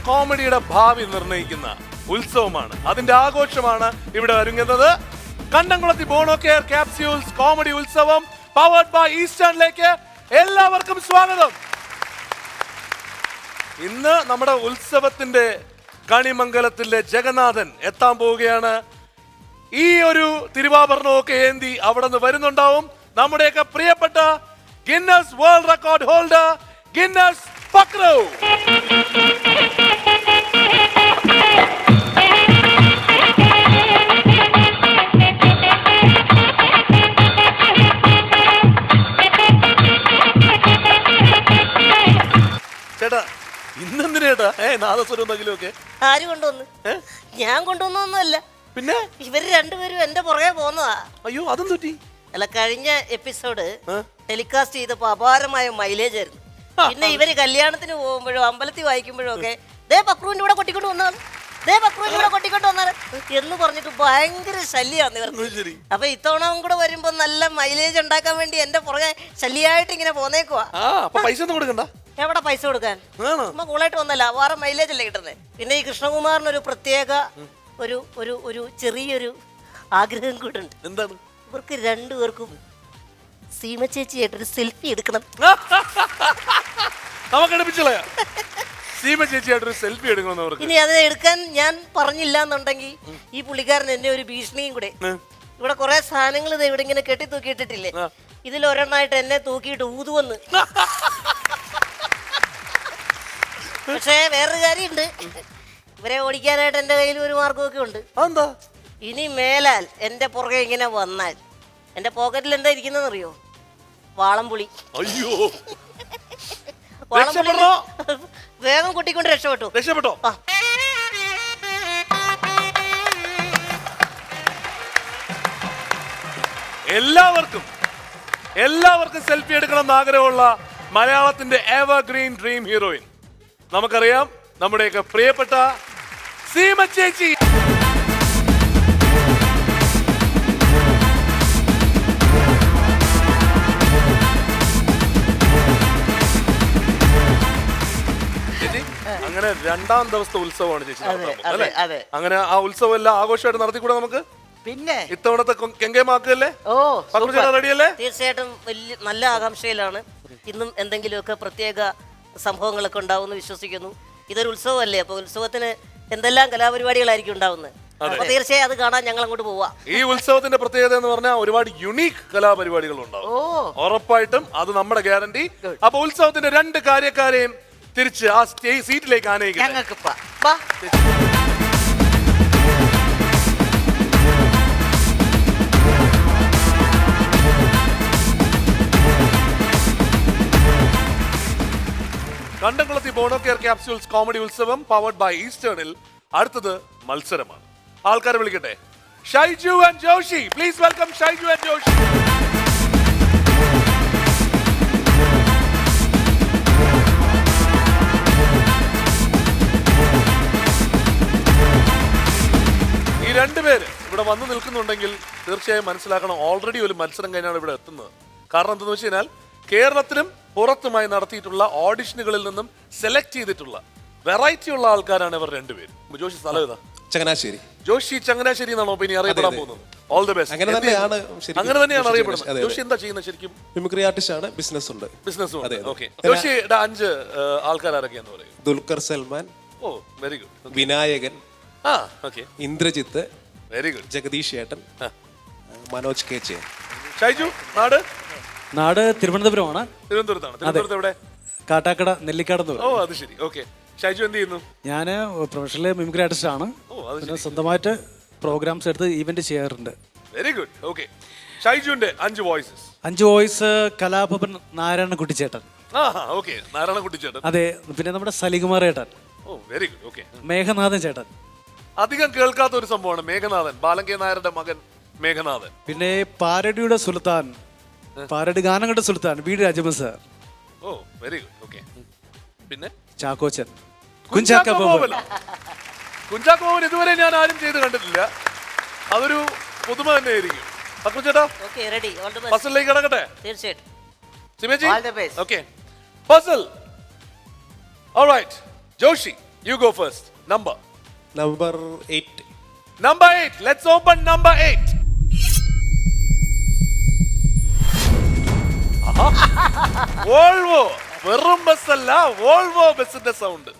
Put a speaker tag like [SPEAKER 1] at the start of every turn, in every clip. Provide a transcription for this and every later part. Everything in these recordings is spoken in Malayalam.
[SPEAKER 1] കോമഡിയുടെ ഭാവി നിർണ്ണയിക്കുന്ന ഉത്സവമാണ്. അതിന്റെ ആഘോഷമാണ് ഇവിടെ ഒരുങ്ങുന്നത്. കണ്ടംകുളത്തി Bono care capsules comedy Utsavam powered by ഈസ്റ്റേണിലേക്ക് എല്ലാവർക്കും സ്വാഗതം. ഇന്ന് നമ്മുടെ ഉത്സവത്തിന്റെ കണിമംഗലത്തിലെ ജഗന്നാഥൻ എത്താൻ പോവുകയാണ്. ഈ ഒരു തിരുവാഭരണമൊക്കെ ഏന്തി അവിടെ നിന്ന് വരുന്നുണ്ടാവും നമ്മുടെയൊക്കെ പ്രിയപ്പെട്ട Guinness world record holder Guinness Pakru. ചേട്ടാ ഇന്നെന്തിനേട്ടാ നാദസ്വരം എന്തെങ്കിലും ഒക്കെ
[SPEAKER 2] ആര് കൊണ്ടുവന്ന്? ഞാൻ കൊണ്ടുവന്നൊന്നുമല്ല. പിന്നെ ഇവര് രണ്ടുപേരും എന്റെ പുറകെ പോന്നതാ.
[SPEAKER 1] അയ്യോ അതും തെറ്റി.
[SPEAKER 2] അല്ല, കഴിഞ്ഞ എപ്പിസോഡ് ടെലികാസ്റ്റ് ചെയ്തപ്പോ അപാരമായ മൈലേജ് ആയിരുന്നു. പിന്നെ ഇവര് കല്യാണത്തിന് പോകുമ്പോഴും അമ്പലത്തിൽ വായിക്കുമ്പോഴും ഒക്കെ ദേ പക്രുവിന്റെ കൂടെ കൊട്ടിക്കൊണ്ട് വന്നാണ്, ദേ പക്രുവിന്റെ കൂടെ കൊട്ടിക്കൊണ്ട് വന്നാണ് എന്ന് പറഞ്ഞിട്ട് ഭയങ്കര ശല്യമാണ് ഇവർക്ക്. അപ്പൊ ഇത്തവണവും കൂടെ വരുമ്പോ നല്ല മൈലേജ് ഉണ്ടാക്കാൻ വേണ്ടി എന്റെ പുറകെ ശല്യമായിട്ട് ഇങ്ങനെ പോന്നേക്കുവാ.
[SPEAKER 1] പൈസ ഒന്നും കൊടുക്കണ്ട.
[SPEAKER 2] എവിടെ പൈസ കൊടുക്കാൻ? നമ്മ കൂളായിട്ട് വന്നല്ല, വേറെ മൈലേജ് അല്ലേ കിട്ടുന്നത്. പിന്നെ ഈ കൃഷ്ണകുമാറിനൊരു പ്രത്യേക ഒരു ഒരു ഒരു ചെറിയൊരു ആഗ്രഹം കൂടെ ഉണ്ട്.
[SPEAKER 1] എന്താണ്?
[SPEAKER 2] ഇവർക്ക് രണ്ടുപേർക്കും സീമ ചേച്ചിയായിട്ടൊരു സെൽഫി എടുക്കണം. ഇനി അത് എടുക്കാൻ ഞാൻ പറഞ്ഞില്ല എന്നുണ്ടെങ്കിൽ ഈ പുള്ളിക്കാരൻ എന്നെ ഒരു ഭീഷണിയും കൂടെ. ഇവിടെ കുറെ സാധനങ്ങൾ ഇവിടെ ഇങ്ങനെ കെട്ടി തൂക്കിയിട്ടിട്ടില്ലേ, ഇതിലൊരെണ്ണമായിട്ട് എന്നെ തൂക്കിയിട്ട് ഊതുവന്ന്. പക്ഷേ വേറൊരു കാര്യമുണ്ട്, ഇവരെ ഓടിക്കാനായിട്ട് എന്റെ കയ്യിൽ ഒരു മാർഗമൊക്കെ ഉണ്ട്.
[SPEAKER 1] എന്താ?
[SPEAKER 2] ഇനി മേലാൽ എന്റെ പുറകെ ഇങ്ങനെ വന്നാൽ എന്റെ പോക്കറ്റിൽ എന്താ ഇരിക്കുന്നറിയോ? വാളംപുളി.
[SPEAKER 1] അയ്യോ
[SPEAKER 2] വേഗം കൊട്ടിക്കൊണ്ട് രക്ഷപ്പെട്ടോ.
[SPEAKER 1] എല്ലാവർക്കും സെൽഫി എടുക്കണം എന്ന് ആഗ്രഹമുള്ള മലയാളത്തിന്റെ എവർഗ്രീൻ ഡ്രീം ഹീറോയിൻ നമുക്കറിയാം, നമ്മുടെയൊക്കെ പ്രിയപ്പെട്ട സീമ ചേച്ചി. അങ്ങനെ രണ്ടാം ദിവസത്തെ ഉത്സവമാണ് ചേച്ചി അല്ലേ? അങ്ങനെ ആ ഉത്സവം എല്ലാം ആഘോഷമായിട്ട് നടത്തിക്കൂടെ നമുക്ക്? പിന്നെ ഇത്തവണത്തെ കെങ്കേമാക്കല്ലേ? റെഡിയല്ലേ?
[SPEAKER 2] തീർച്ചയായിട്ടും വലിയ നല്ല ആകാംക്ഷയിലാണ്. ഇന്നും എന്തെങ്കിലുമൊക്കെ പ്രത്യേക സംഭവങ്ങളൊക്കെ ഉണ്ടാവും എന്ന് വിശ്വസിക്കുന്നു. ഇതൊരു ഉത്സവമല്ലേ, അപ്പൊ ഉത്സവത്തിന് എന്തെല്ലാം കലാപരിപാടികളായിരിക്കും ഉണ്ടാവുന്നത്. അപ്പൊ തീർച്ചയായും അത് കാണാൻ ഞങ്ങൾ അങ്ങോട്ട് പോവാ.
[SPEAKER 1] ഈ ഉത്സവത്തിന്റെ പ്രത്യേകത എന്ന് പറഞ്ഞാൽ ഒരുപാട് യുണീക് കലാപരിപാടികൾ ഉണ്ടാവും ഉറപ്പായിട്ടും, അത് നമ്മുടെ ഗ്യാരണ്ടി. അപ്പൊ ഉത്സവത്തിന്റെ രണ്ട് കാര്യക്കാരെയും തിരിച്ച് ആ സീറ്റിലേക്ക് ആനയിക്കാം. Kandamkulathy Bono care capsules comedy Utsavam powered by ഈസ്റ്റേണിൽ അടുത്തത് മത്സരമാണ്. ആൾക്കാരെ വിളിക്കട്ടെ. Shaiju and Joshi, please welcome Shaiju and Joshi. ഈ രണ്ടുപേര് ഇവിടെ വന്നു നിൽക്കുന്നുണ്ടെങ്കിൽ തീർച്ചയായും മനസ്സിലാക്കണം, ഓൾറെഡി ഒരു മത്സരം കഴിഞ്ഞാണ് ഇവിടെ എത്തുന്നത്. കാരണം എന്താണെന്ന് വെച്ച് കഴിഞ്ഞാൽ കേരളത്തിലും പുറത്തുമായി നടത്തിയിട്ടുള്ള ഓഡിഷനുകളിൽ നിന്നും സെലക്ട് ചെയ്തിട്ടുള്ള വെറൈറ്റി ഉള്ള ആൾക്കാരാണ് ഇവർ രണ്ടുപേരും. ജോഷി സ്ഥലം ഏതാ?
[SPEAKER 3] ചങ്ങനാശ്ശേരി.
[SPEAKER 1] ജോഷി ചങ്ങനാശ്ശേരി എന്നാണോ ഇനി അറിയപ്പെടാൻ പോകുന്നത്? All the best. അങ്ങനെ തന്നെയാണ് അറിയപ്പെടുന്നത്. ജോഷി എന്താ ചെയ്യുന്നത് ശരിക്കും?
[SPEAKER 3] മിമിക്രി ആർട്ടിസ്റ്റ് ആണ്, ബിസിനസ് ഉണ്ട്.
[SPEAKER 1] ഓക്കെ. ജോഷിയുടെ 5 ആൾക്കാരൊക്കെയാന്ന് പറയും.
[SPEAKER 3] Dulquer Salmaan,
[SPEAKER 1] oh very good.
[SPEAKER 3] Vinayakan, Indrajith,
[SPEAKER 1] very good.
[SPEAKER 3] Jagadish ഏട്ടൻ, മനോജ് കെ ചേ.
[SPEAKER 1] ഷൈജു
[SPEAKER 4] നാട് തിരുവനന്തപുരമാണ്.
[SPEAKER 1] തിരുവനന്തപുരത്താണ്. തിരുവനന്തപുരത്ത് എവിടെ?
[SPEAKER 4] കാട്ടാക്കട നെല്ലിക്കാടെന്ന് പറയും.
[SPEAKER 1] ഓ അത് ശരി. ഓക്കെ. ഷൈജു എന്ത് ചെയ്യുന്നു?
[SPEAKER 4] ഞാൻ പ്രൊഫഷണൽ മിമിക്രി ആർട്ടിസ്റ്റ് ആണ്. പിന്നെ സ്വന്തമായിട്ട് പ്രോഗ്രാംസ് എടുത്ത് ഈവന്റ് ചെയ്യാറുണ്ട്.
[SPEAKER 1] Very good. ഓക്കെ. ഷൈജുവിന്റെ 5 വോയിസസ്.
[SPEAKER 4] 5 വോയിസ് കലാഭവൻ നാരായണ കുട്ടിച്ചേട്ടൻ.
[SPEAKER 1] ഓക്കെ. നാരായണ കുട്ടിച്ചേട്ടൻ.
[SPEAKER 4] അതെ. പിന്നെ നമ്മുടെ സലികുമാർ ഏട്ടൻ.
[SPEAKER 1] Oh very good. Okay.
[SPEAKER 4] Meghanathan ചേട്ടൻ.
[SPEAKER 1] അധികം കേൾക്കാത്ത ഒരു സംഭവമാണ് മേഘനാഥൻ, ബാലങ്കേ നായരുടെ മകൻ മേഘനാഥൻ.
[SPEAKER 4] പിന്നെ പാരഡിയുടെ സുൽത്താൻ, പാരഡി ഗാനങ്ങളുടെ സുൽത്താൻ വി രാജമ സാർ.
[SPEAKER 1] ഓ വെരി ഗുഡ്. ഓക്കെ. പിന്നെ
[SPEAKER 4] ചാക്കോച്ചൻ,
[SPEAKER 1] കുഞ്ചാക്കോ ബോബൻ ഇതുവരെ ഞാൻ ആരും ചെയ്ത് കണ്ടിട്ടില്ല. അതൊരു പുതുമ തന്നെ ആയിരിക്കും. ചേട്ടാ ഫസലിലേക്ക് കിടക്കട്ടെ?
[SPEAKER 2] തീർച്ചയായിട്ടും.
[SPEAKER 1] Okay. Fasal, alright. Joshi, You go first. Number.
[SPEAKER 3] Number 8.
[SPEAKER 1] Number 8. Let's open number 8. Volvo. വെറും ബസ് അല്ല, വോൾവോ ബസിന്റെ സൗണ്ട്.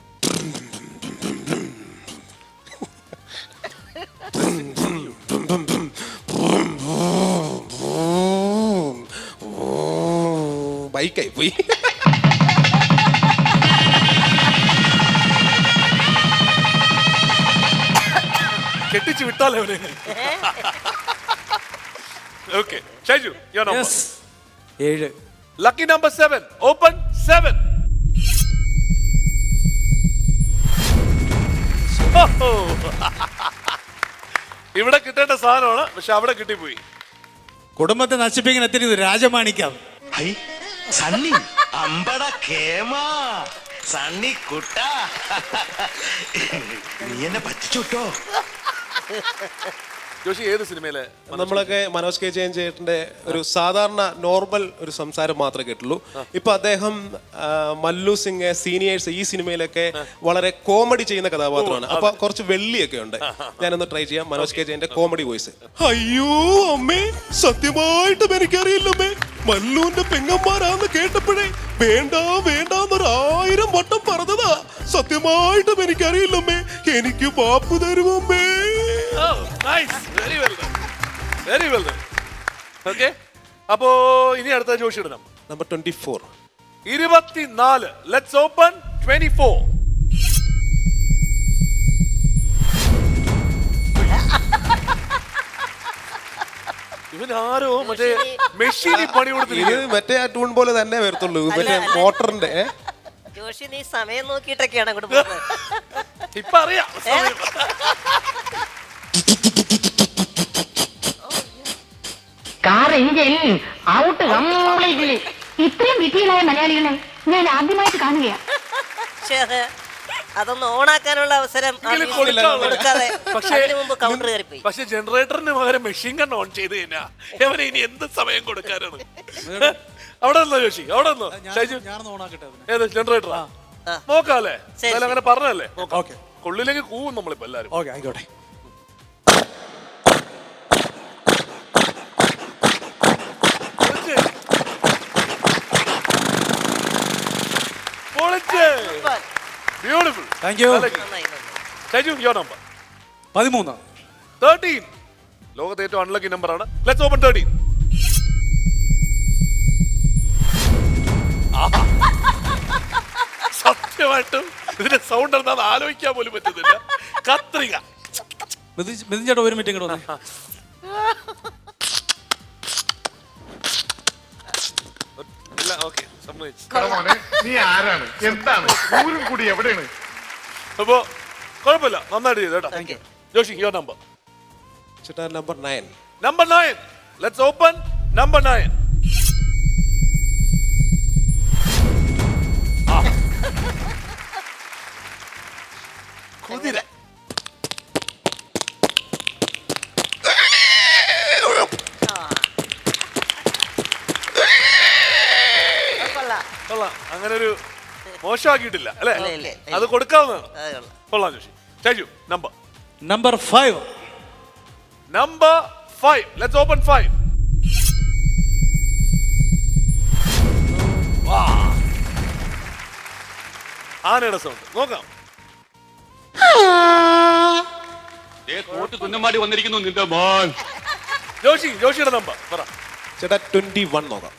[SPEAKER 3] ബൈക്കായി പോയി.
[SPEAKER 1] കെട്ടിച്ചു വിട്ടാലോ അവനെ. Okay. Shaju, your number.
[SPEAKER 4] Yes 7.
[SPEAKER 1] Lucky number 7. Open 7. ഇവിടെ കിട്ടേണ്ട സാധനമാണ്, പക്ഷെ അവിടെ കിട്ടിപ്പോയി.
[SPEAKER 4] കുടുംബത്തെ നശിപ്പിക്കാൻ എത്തിയത് രാജമാണിക്കാം.
[SPEAKER 5] സണ്ണി അമ്പട കേമാ സണ്ണി കുട്ട നീ എന്നെ പറ്റിച്ചുട്ടോ.
[SPEAKER 1] ജോഷി ഏത് സിനിമയിലെ?
[SPEAKER 3] നമ്മളൊക്കെ മനോജ് കെ ജയൻ ചേട്ടന്റെ ഒരു സാധാരണ നോർമൽ ഒരു സംസാരം മാത്രമേ കേട്ടുള്ളൂ. ഇപ്പൊ അദ്ദേഹം മല്ലു സിംഗ്, സീനിയേഴ്സ് ഈ സിനിമയിലൊക്കെ വളരെ കോമഡി ചെയ്യുന്ന കഥാപാത്രമാണ്. അപ്പൊ കുറച്ച് വെള്ളിയൊക്കെ ഉണ്ട്. ഞാനൊന്ന് ട്രൈ ചെയ്യാം മനോജ് കെ ജയന്റെ കോമഡി വോയിസ്. അയ്യോ അമ്മേ, സത്യമായിട്ടും എനിക്കറിയില്ലമ്മേ. മല്ലുവിന്റെ പെങ്ങന്മാരാന്ന് കേട്ടപ്പോഴേ വേണ്ട വേണ്ടെന്നൊരു 1000 വട്ടം പറഞ്ഞതാ. സത്യമായിട്ടും എനിക്കറിയില്ലമ്മേ. എനിക്ക് പാപ്പ് തരുമമ്മേ.
[SPEAKER 1] Oh, nice. Very well done. Very well done. Okay. അപ്പോ ഇനി അടുത്ത ജോഷി ഇടണം.
[SPEAKER 3] നമ്പർ 24.
[SPEAKER 1] 24. Let's open 24. ഇവൻ ആരോ മറ്റേ മെഷീനിൽ പണി
[SPEAKER 3] ഇത്
[SPEAKER 1] കൊടുത്തിരിക്കുന്നു.
[SPEAKER 3] മറ്റേ ആ ട്യൂൺ പോലെ തന്നെ വരത്തുള്ളൂ. മറ്റേ മോട്ടറിന്റെ
[SPEAKER 2] ജോഷി നീ സമയം നോക്കിയിട്ടൊക്കെയാണ് അങ്ങോട്ട് പോകുന്നത്.
[SPEAKER 1] ഇപ്പൊ അറിയാം സമയം.
[SPEAKER 6] Car engine out completely. ഇത്രയും വിധിയിലായ മലയാളികളെ ഞാൻ ആദ്യമായിട്ട് കാണുകയാണ്.
[SPEAKER 2] പക്ഷേ അതൊന്ന് ഓണാക്കാനുള്ള അവസരം ആ
[SPEAKER 1] എങ്കിലും
[SPEAKER 2] മ്യൂസിക്കിൽ കൊടുക്കാതെ
[SPEAKER 1] പക്ഷേ
[SPEAKER 2] അതിന് മുമ്പ് കൗണ്ടർ കയറിപ്പോയി.
[SPEAKER 1] പക്ഷെ ജനറേറ്ററിന് പകരം മെഷീൻ കണ്ണ് ഓൺ ചെയ്ത് കഴിഞ്ഞാ എവനെ ഇനി എന്ത് സമയം കൊടുക്കാനാണ്? അവിടെ നിന്നോ ജോഷി, അവിടെ നിന്നോ. ഷൈജു
[SPEAKER 4] ഞാനൊന്ന് ഓണാക്കട്ടെ അതിനെ.
[SPEAKER 1] ഏത് ജനറേറ്ററാ?
[SPEAKER 2] ആ.
[SPEAKER 1] നോക്കാല്ലേ?
[SPEAKER 2] ശരി,
[SPEAKER 1] എന്തായാലും അങ്ങനെ പറഞ്ഞല്ലേ.
[SPEAKER 4] ഓക്കെ
[SPEAKER 1] കൊള്ളിലേക്ക് കൂവും നമ്മളിപ്പോ എല്ലാരും.
[SPEAKER 4] ഓക്കെ ആയിക്കോട്ടെ.
[SPEAKER 1] ബ്യൂട്ടിഫുൾ.
[SPEAKER 4] Thank you.
[SPEAKER 2] നന്നായി, നന്നായി.
[SPEAKER 1] Shaiju, your number
[SPEAKER 4] 13.
[SPEAKER 1] 13. ലോകത്തെ ഏറ്റവും അൺലക്കി നമ്പർ ആണ്. Let's open 13. സത്യമായിട്ടും ഇതിന്റെ സൗണ്ട് എന്താ ആലോചിക്കാൻ പോലും പറ്റുന്നില്ല. കത്രിക.
[SPEAKER 4] മിഥുൻ ചേട്ടാ ഒരു മിനിറ്റ് ഇങ്ങോട്ട് വന്നേ.
[SPEAKER 1] ഇല്ല, ഓക്കെ, സമ്മതിച്ചു.
[SPEAKER 7] നീ ആരാണ്, എന്താണ്, ഊരും കൂടി എവിടെയാണ്?
[SPEAKER 1] അപ്പോ കുഴപ്പമില്ല, നന്നായിട്ട് ചെയ്തു കേട്ടോ. Joshi, your number.
[SPEAKER 3] ചേട്ടാ number 9.
[SPEAKER 1] Number 9. Let's open number 9. കുതിര. കൊള്ളാം. അങ്ങനെ ഒരു മോശമാക്കിയിട്ടില്ല അല്ലേ?
[SPEAKER 2] ഇല്ല, ഇല്ല, ഇല്ല.
[SPEAKER 1] അത് കൊടുക്കാവുന്നതാണ്.
[SPEAKER 2] അത് കൊള്ളാം.
[SPEAKER 1] കൊള്ളാം Joshi. Shaiju, number.
[SPEAKER 4] Number 5.
[SPEAKER 1] Number 5. Let's open 5. ആനയുടെ സൗണ്ട് നോക്കാം.
[SPEAKER 8] കുന്നമാടി വന്നിരിക്കുന്നു നിന്റെ മോൻ.
[SPEAKER 1] ജോഷിയുടെ നമ്പർ പറ.
[SPEAKER 3] ചേട്ടാ 21 നോക്കാം.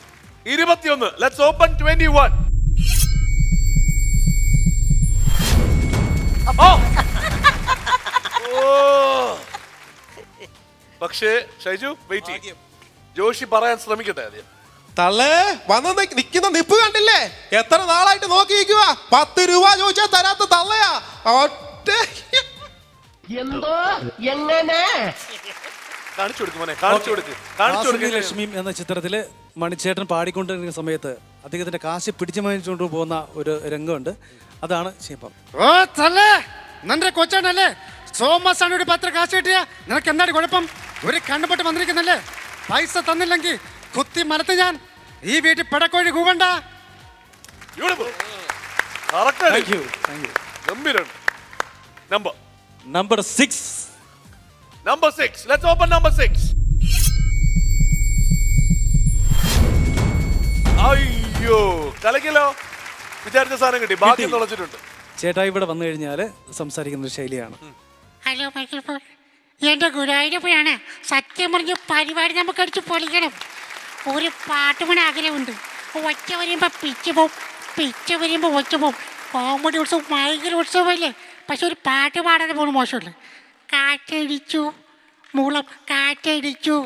[SPEAKER 1] 21. Let's open 21. പക്ഷേ ഷൈജു വെയിറ്റ് ചെയ്യും. ജോഷി പറയാൻ ശ്രമിക്കട്ടെ ആദ്യം.
[SPEAKER 3] തള്ളേ വന്ന് നിൽക്കുന്ന നിപ്പ് കണ്ടില്ലേ? എത്ര നാളായിട്ട് നോക്കി നിൽക്കുക. 10 രൂപ ചോദിച്ചാൽ തരാത്ത തള്ളയാ. ഒറ്റ
[SPEAKER 6] എന്തോ എങ്ങനെ
[SPEAKER 1] കാണിച്ചു കൊടുക്കും മോനെ, കാണിച്ചു കൊടുക്കും.
[SPEAKER 4] ലക്ഷ്മിയും എന്ന ചിത്രത്തില് മണിച്ചേട്ടൻ പാടിക്കൊണ്ടിരിക്കുന്ന സമയത്ത് അദ്ദേഹത്തിന്റെ കാശ് പിടിച്ചു വാങ്ങിച്ചുകൊണ്ട് പോകുന്ന ഒരു രംഗമുണ്ട്. അതാണ് ശില്പം.
[SPEAKER 9] ഓ തല്ലേ, നിന്റെ കൊച്ചാണല്ലേ സോമസാണ് 10 കാശ് കിട്ടിയ നിനക്ക് എന്താണ് കുഴപ്പം? ഒരു കണ്ണുപെട്ട് വന്നിരിക്കുന്നല്ലേ, പൈസ തന്നില്ലെങ്കിൽ കുത്തി മരത്ത് ഞാൻ ഈ വീട്ടിൽ പെടക്കോഴി കൂവണ്ട.
[SPEAKER 1] Beautiful. Correct ആണ്.
[SPEAKER 4] Thank you.
[SPEAKER 1] ഗംഭീരം.
[SPEAKER 4] Number 6.
[SPEAKER 1] Number 6. Let's open number 6. അയ്യോ കലക്കിലോ വിചാരിച്ച സാധനം കിട്ടി ബാക്കി തുളച്ചിട്ടുണ്ട്.
[SPEAKER 4] ചേട്ടാ ഇവിടെ വന്നു കഴിഞ്ഞാൽ സംസാരിക്കുന്ന ഒരു ശൈലിയാണ്.
[SPEAKER 6] ഹലോ മൈക്കിൾ പോൾ, എന്റെ ഗുരുവായൂരപ്പോഴാണ് സത്യം പറഞ്ഞ പരിപാടി നമുക്ക് അടിച്ച് പൊളിക്കണം. ഒരു പാട്ടുമണി ആഗ്രഹമുണ്ട്. ഒറ്റ വരുമ്പോൾ പിച്ച് പോവും, പിച്ച് വരുമ്പോൾ ഒറ്റ പോവും. കോമഡി ഉത്സവം ഭയങ്കര ഉത്സവമല്ലേ, പക്ഷെ ഒരു പാട്ട് പാടാതെ പോലും മോശമല്ല. കാറ്റടിച്ചു മുളം കാറ്റടിച്ചു,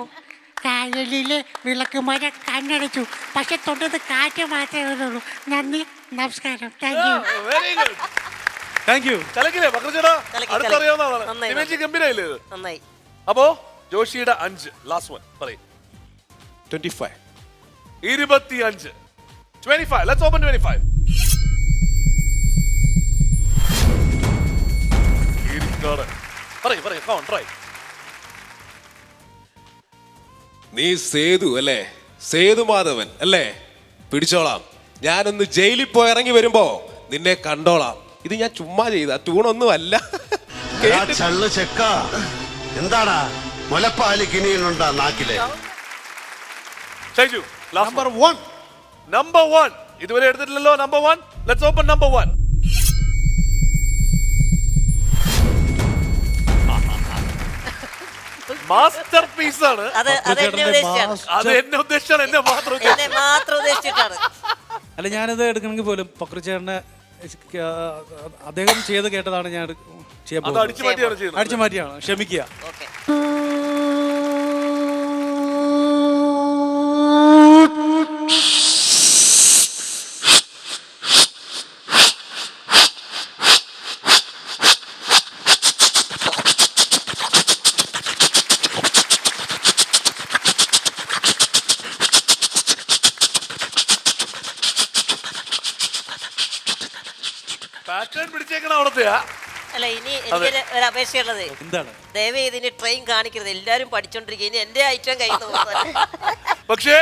[SPEAKER 6] കായലിലെ വിളക്ക് മര കണ്ണടച്ചു, പക്ഷെ തൊട്ടത് കാറ്റ് മാത്രമേ ഉള്ളൂ. നന്ദി, നമസ്കാരം, thank you.
[SPEAKER 1] Very good.
[SPEAKER 4] Thank you.
[SPEAKER 1] കലക്കിലേ പക്രചേട്ടാ,
[SPEAKER 2] കലക്കി,
[SPEAKER 1] അടുത്തറിയാവുന്നതാണ്.
[SPEAKER 2] നന്നായി,
[SPEAKER 1] ദിനേശ് ഗംഭീരായില്ലേ ഇത്?
[SPEAKER 2] നന്നായി.
[SPEAKER 1] അപ്പോ ജോഷിയുടെ 5 ലാസ്റ്റ് വൺ പറയും.
[SPEAKER 3] 25.
[SPEAKER 1] 25. 25. Let's open 25. പറയും come on, try.
[SPEAKER 3] നീ സേതു അല്ലേ? സേതു മാധവൻ അല്ലേ? പിടിച്ചോളാം. ഞാനൊന്ന് ജയിലിൽ പോയി ഇറങ്ങി വരുമ്പോ നിന്നെ കണ്ടോളാം. ഇത് ഞാൻ ചുമ്മാ ചെയ്ത ട്യൂണൊന്നും അല്ല.
[SPEAKER 5] ചള്ളു ചെക്ക എന്താടാ മുലപ്പാല് കിനിയിലുണ്ടാ നാക്കിലെ?
[SPEAKER 1] ഷൈജു
[SPEAKER 9] നമ്പർ 1.
[SPEAKER 1] നമ്പർ 1 ഇതുവരെ എടുത്തിട്ടില്ലല്ലോ. Number 1. Let's open number 1. Masterpiece ആണ്.
[SPEAKER 2] അത് എന്നെ ഉദ്ദേശിച്ചാണ്,
[SPEAKER 1] അത് എന്നെ ഉദ്ദേശിച്ചാണ്, എന്നെ മാത്രം
[SPEAKER 2] എന്നെ മാത്രം ഉദ്ദേശിച്ചിട്ടാണ്.
[SPEAKER 4] അല്ല ഞാനത് എടുക്കണമെങ്കിൽ പോലും പക്രുചേട്ടനെ അദ്ദേഹം ചെയ്ത് കേട്ടതാണ് ഞാൻ ചെയ്യാൻ
[SPEAKER 1] അത്
[SPEAKER 4] പോകുന്നത്.
[SPEAKER 1] അടിച്ചു മാറ്റിയാണ് ചെയ്യുന്നത്.
[SPEAKER 4] അടിച്ചു മാറ്റിയാണ്, ക്ഷമിക്കുക.
[SPEAKER 2] ഓക്കെ.
[SPEAKER 1] പാറ്റേൺ പിടിച്ചേക്കണ അവിടത്തെയാ.
[SPEAKER 2] അല്ല ഇനി എനിക്ക് ഒരു അപേക്ഷയുള്ളത്,
[SPEAKER 4] എന്താണ്?
[SPEAKER 2] ദയവ് ഇതിന് ട്രെയിൻ കാണിക്കരുത്. എല്ലാരും പഠിച്ചോണ്ടിരിക്കുക, ഇനി എന്റെ ഐറ്റം കയ്യിൽ നിന്ന് പോകുന്നത്.
[SPEAKER 1] പക്ഷേ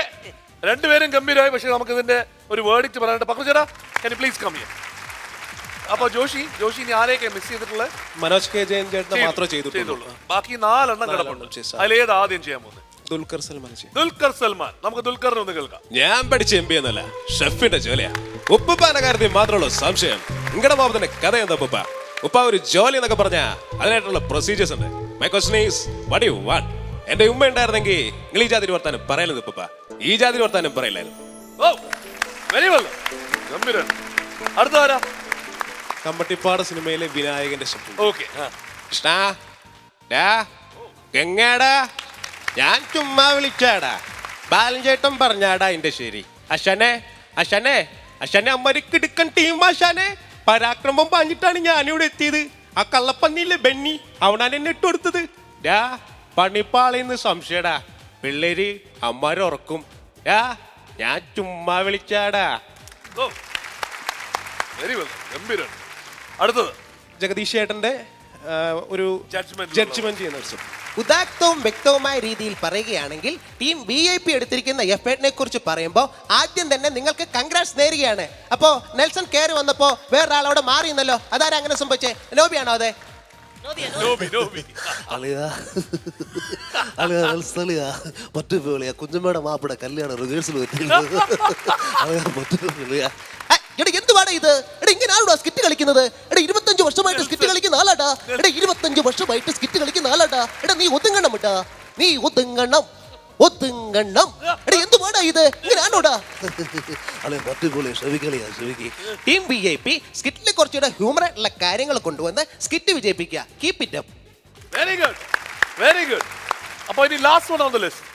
[SPEAKER 1] രണ്ടുപേരും ഗംഭീരമായി. പക്ഷെ നമുക്ക് ഇതിന്റെ ഒരു വേർഡിക്റ്റ് പറയാനായിട്ട് പക്രുചേട്ടാ can you please come here. അപ്പൊ ജോഷി ഇനി ആരെയൊക്കെ മിസ് ചെയ്തിട്ടുള്ളത്?
[SPEAKER 3] മനോജ് കെ ജയൻ ചേട്ടനെ മാത്രമേ ചെയ്തിട്ടുള്ളൂ.
[SPEAKER 1] ബാക്കി 4 എണ്ണം കിടപ്പുണ്ട്. അതിലേത് ആദ്യം ചെയ്യാൻ പോകുന്നത്?
[SPEAKER 3] ദുൽഖർ സൽമാൻ ചെയ്തു.
[SPEAKER 1] ദുൽഖർ സൽമാൻ. നമുക്ക് ദുൽഖറിനെ ഒന്ന് കേൾക്കാം.
[SPEAKER 3] ഞാൻ പഠിച്ച MBA എന്നല്ല, ഷെഫിന്റെ ജോലിയാ. ഉപ്പാന്റെ കാര്യത്തിൽ മാത്രമുള്ള സംശയം. നിങ്ങളുടെ ബാബത്തിന്റെ കഥ എന്താ ഉപ്പ? ഉപ്പ ഒരു ജോലി എന്നൊക്കെ പറഞ്ഞാ അതിനായിട്ടുള്ള പ്രൊസീജിയേഴ്സ് ഉണ്ട്. My question is what you want? എന്റെ ഉമ്മ ഉണ്ടായിരുന്നെങ്കിൽ നിങ്ങൾ ഈ ജാതി വർത്താനം പറയരുത് ഉപ്പ. ഈ ജാതി വർത്താനം പറയില്ലായിരുന്നു.
[SPEAKER 1] ഓ വെരി വെൽ. ഗംഭീരൻ. അടുത്താരാ?
[SPEAKER 3] കമ്പട്ടിപ്പാട് സിനിമയിലെ വിനായകന്റെ ശബ്ദം.
[SPEAKER 1] ഓക്കെ.
[SPEAKER 3] കൃഷ്ണ ഗംഗാടാ, ഞാൻ ചുമ്മാ വിളിച്ചാടാ. ബാലൻ ചേട്ടൻ പറഞ്ഞാടാ എന്റെ ശരി. അശനെ അമ്മരിക്കിടുക്കൻ ടീം. അശാനെ പരാക്രമം പാഞ്ഞിട്ടാണ് ഞാനിവിടെ എത്തിയത്. ആ കള്ളപ്പന്നിയിലെ ബെന്നി, അവനാണ് എന്നെ ഇട്ട് കൊടുത്തത്. പണിപ്പാളിന്ന് സംശയടാ. പിള്ളേര് അമ്മാര് ഉറക്കും. ഞാൻ ചുമ്മാ വിളിച്ചാടാ.
[SPEAKER 1] ഓ വെരി വെൽ. ഗംഭീരൻ. അടുത്തത്
[SPEAKER 3] ജഗദീഷ് ചേട്ടന്റെ ഒരു
[SPEAKER 1] Judgment.
[SPEAKER 3] ജഡ്ജ്മെന്റ് ചെയ്യുന്ന ഒരു
[SPEAKER 10] ഉദാത്തവും വ്യക്തവുമായ രീതിയിൽ പറയുകയാണെങ്കിൽ ടീം VIP എടുത്തിരിക്കുന്ന എഫേർട്ടിനെ കുറിച്ച് പറയുമ്പോൾ ആദ്യം തന്നെ നിങ്ങൾക്ക് കൺഗ്രാറ്റ്സ് നേരുകയാണ്. അപ്പോൾ നെൽസൺ കയറി വന്നപ്പോൾ വേറൊരാളവിടെ മാറി നിന്നല്ലോ, അതാരാ അങ്ങനെ സംഭവിച്ചേ? നോബിയാണോ? അതെ,
[SPEAKER 1] നോബി.
[SPEAKER 10] മറ്റു കുഞ്ഞമ്മയുടെ മാപ്പിടെ കല്യാണം റിഹേഴ്സൽ എന്തുവാടാ ഇത്? ഇങ്ങനെയാണോ സ്കിറ്റ് കളിക്കുന്നത്? 25 വർഷമായിട്ട് സ്കിറ്റ് കളിക്കുന്ന ആളാടാ. 25 വർഷമായിട്ട് സ്കിറ്റ് കളിക്കുന്ന ആളാടാ. നീ ഒതുങ്ങണം ഇട്ടാ, നീ ഒതുങ്ങണം. എന്തുവാടാ ഇത്? ഇങ്ങനെയാണോടാ? ടീം VIP സ്കിറ്റിലെ കുറച്ചുകൂടെ ഹ്യൂമർ ആയിട്ടുള്ള കാര്യങ്ങൾ കൊണ്ടുവന്ന് സ്കിറ്റ് വിജയിപ്പിക്കുക. Keep it up.
[SPEAKER 1] Very good, very good. അപ്പൊ ഇനി last one on the list.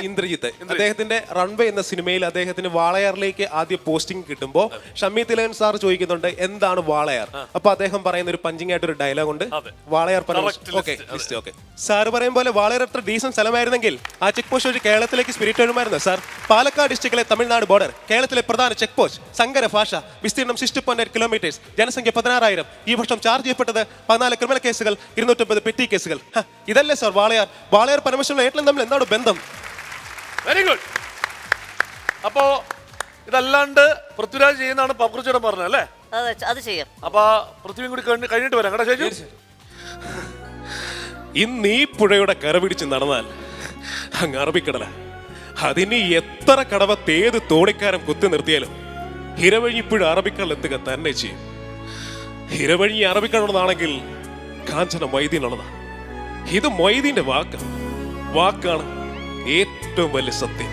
[SPEAKER 3] Indrajith. അദ്ദേഹത്തിന്റെ റൺവേ എന്ന സിനിമയിൽ അദ്ദേഹത്തിന് വാളയാറിലേക്ക് ആദ്യ പോസ്റ്റിംഗ് കിട്ടുമ്പോൾ ഷമ്മി തിലകൻ സാർ ചോദിക്കുന്നുണ്ട് എന്താണ് വാളയാർ. അപ്പൊ അദ്ദേഹം പറയുന്ന ഒരു പഞ്ചിങ് ആയിട്ട് ഒരു ഡയലോഗ് ഉണ്ട്. വാളയാർ സാർ പറയും പോലെ വാളയാർ അത്ര ഡീസന്റ് സ്ഥലമായിരുന്നെങ്കിൽ ആ ചെക്ക് പോസ്റ്റ് വഴി കേരളത്തിലേക്ക് സ്പിരിറ്റ് വരുമായിരുന്നു സാർ. പാലക്കാട് ഡിസ്ട്രിക്റ്റിലെ തമിഴ്നാട് ബോർഡർ, കേരളത്തിലെ പ്രധാന ചെക്ക് പോസ്റ്റ്, സങ്കര ഭാഷ, വിസ്തീർണം 60.8 കിലോമീറ്റേഴ്സ്, ജനസംഖ്യ 16,000. ഈ വർഷം ചാർജ് ചെയ്യപ്പെട്ടത് 14 ക്രിമിനൽ കേസുകൾ, 250 പെറ്റി കേസുകൾ. ഇതല്ലേ സാർ വാളയാർ? വാളയാർ പരമേശ്വരൻ ഏട്ടനും തമ്മിൽ എന്താണ് ബന്ധം?
[SPEAKER 1] Very good. അപ്പോ ഇതല്ലാണ്ട് പൃഥ്വിരാജ് ചെയ്യുന്നതാണ് പക്രുചേട്ടൻ പറഞ്ഞത് അല്ലേ?
[SPEAKER 2] അത് ചെയ്യാം.
[SPEAKER 1] അപ്പൊ പൃഥ്വിയും കൂടി കഴിഞ്ഞിട്ട് വരാം കേട്ടോ ഷൈജു.
[SPEAKER 3] ഇന്ന് ഈ പുഴയുടെ കര പിടിച്ച് നടന്നാൽ അങ്ങ് അറബിക്കടല. അതിന് എത്ര കടവത്ത് ഏത് തോണിക്കാരൻ കുത്തി നിർത്തിയാലും ഇരവഴിപ്പുഴ അറബിക്കടൽ എത്തുക തന്നെ ചെയ്യും. ഇരവഴി അറബിക്കടലാണെങ്കിൽ കാഞ്ചന മൊയ്തീനുള്ളതാണ്. ഇത് മൊയ്തീന്റെ വാക്കാണ് ഏറ്റവും വലിയ സത്യം.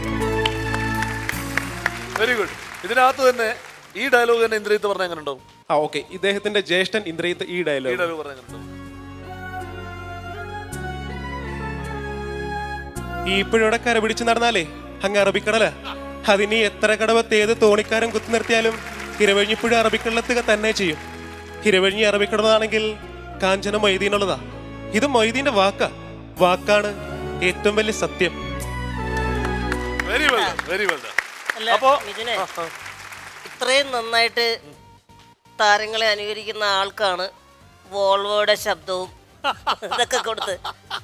[SPEAKER 1] Very good. ഇതിനകത്ത് തന്നെ ഈ ഡയലോഗ് തന്നെ ഇന്ദ്രിയത്ത് പറഞ്ഞ എങ്ങനെ ഉണ്ടാവും?
[SPEAKER 3] ഓക്കെ, ഇദ്ദേഹത്തിന്റെ ജ്യേഷ്ഠൻ ഇന്ദ്രിയത്ത് ഈ
[SPEAKER 1] ഈ
[SPEAKER 3] ഡയലോഗ്
[SPEAKER 1] ഡയലോഗ് പറഞ്ഞ എങ്ങനെ ഉണ്ടാവും?
[SPEAKER 3] ഈ പുഴയുടെ കര പിടിച്ച് നടന്നാലേ അങ്ങ് അറബിക്കടല. അതിന് എത്ര കടവത്ത് ഏത് തോണിക്കാരൻ കുത്തി നിർത്തിയാലും ഇരവഴിപ്പുഴ അറബിക്കടലെത്തുക തന്നെ ചെയ്യും. ഇരവഴി അറബിക്കടലാണെങ്കിൽ കാഞ്ചന മൊയ്തീനുള്ളതാ. ഇത് മൊയ്തീന്റെ വാക്കാണ് ഏറ്റവും വലിയ സത്യം.
[SPEAKER 1] Very well done, very well done.
[SPEAKER 2] അല്ല
[SPEAKER 1] അപ്പോ
[SPEAKER 2] മിഥുനെ, ഇത്രയും നന്നായിട്ട് താരങ്ങളെ അനുകരിക്കുന്ന ആൾക്കാണ് വോൾവോയുടെ ശബ്ദവും ഇതൊക്കെ കൊടുത്ത്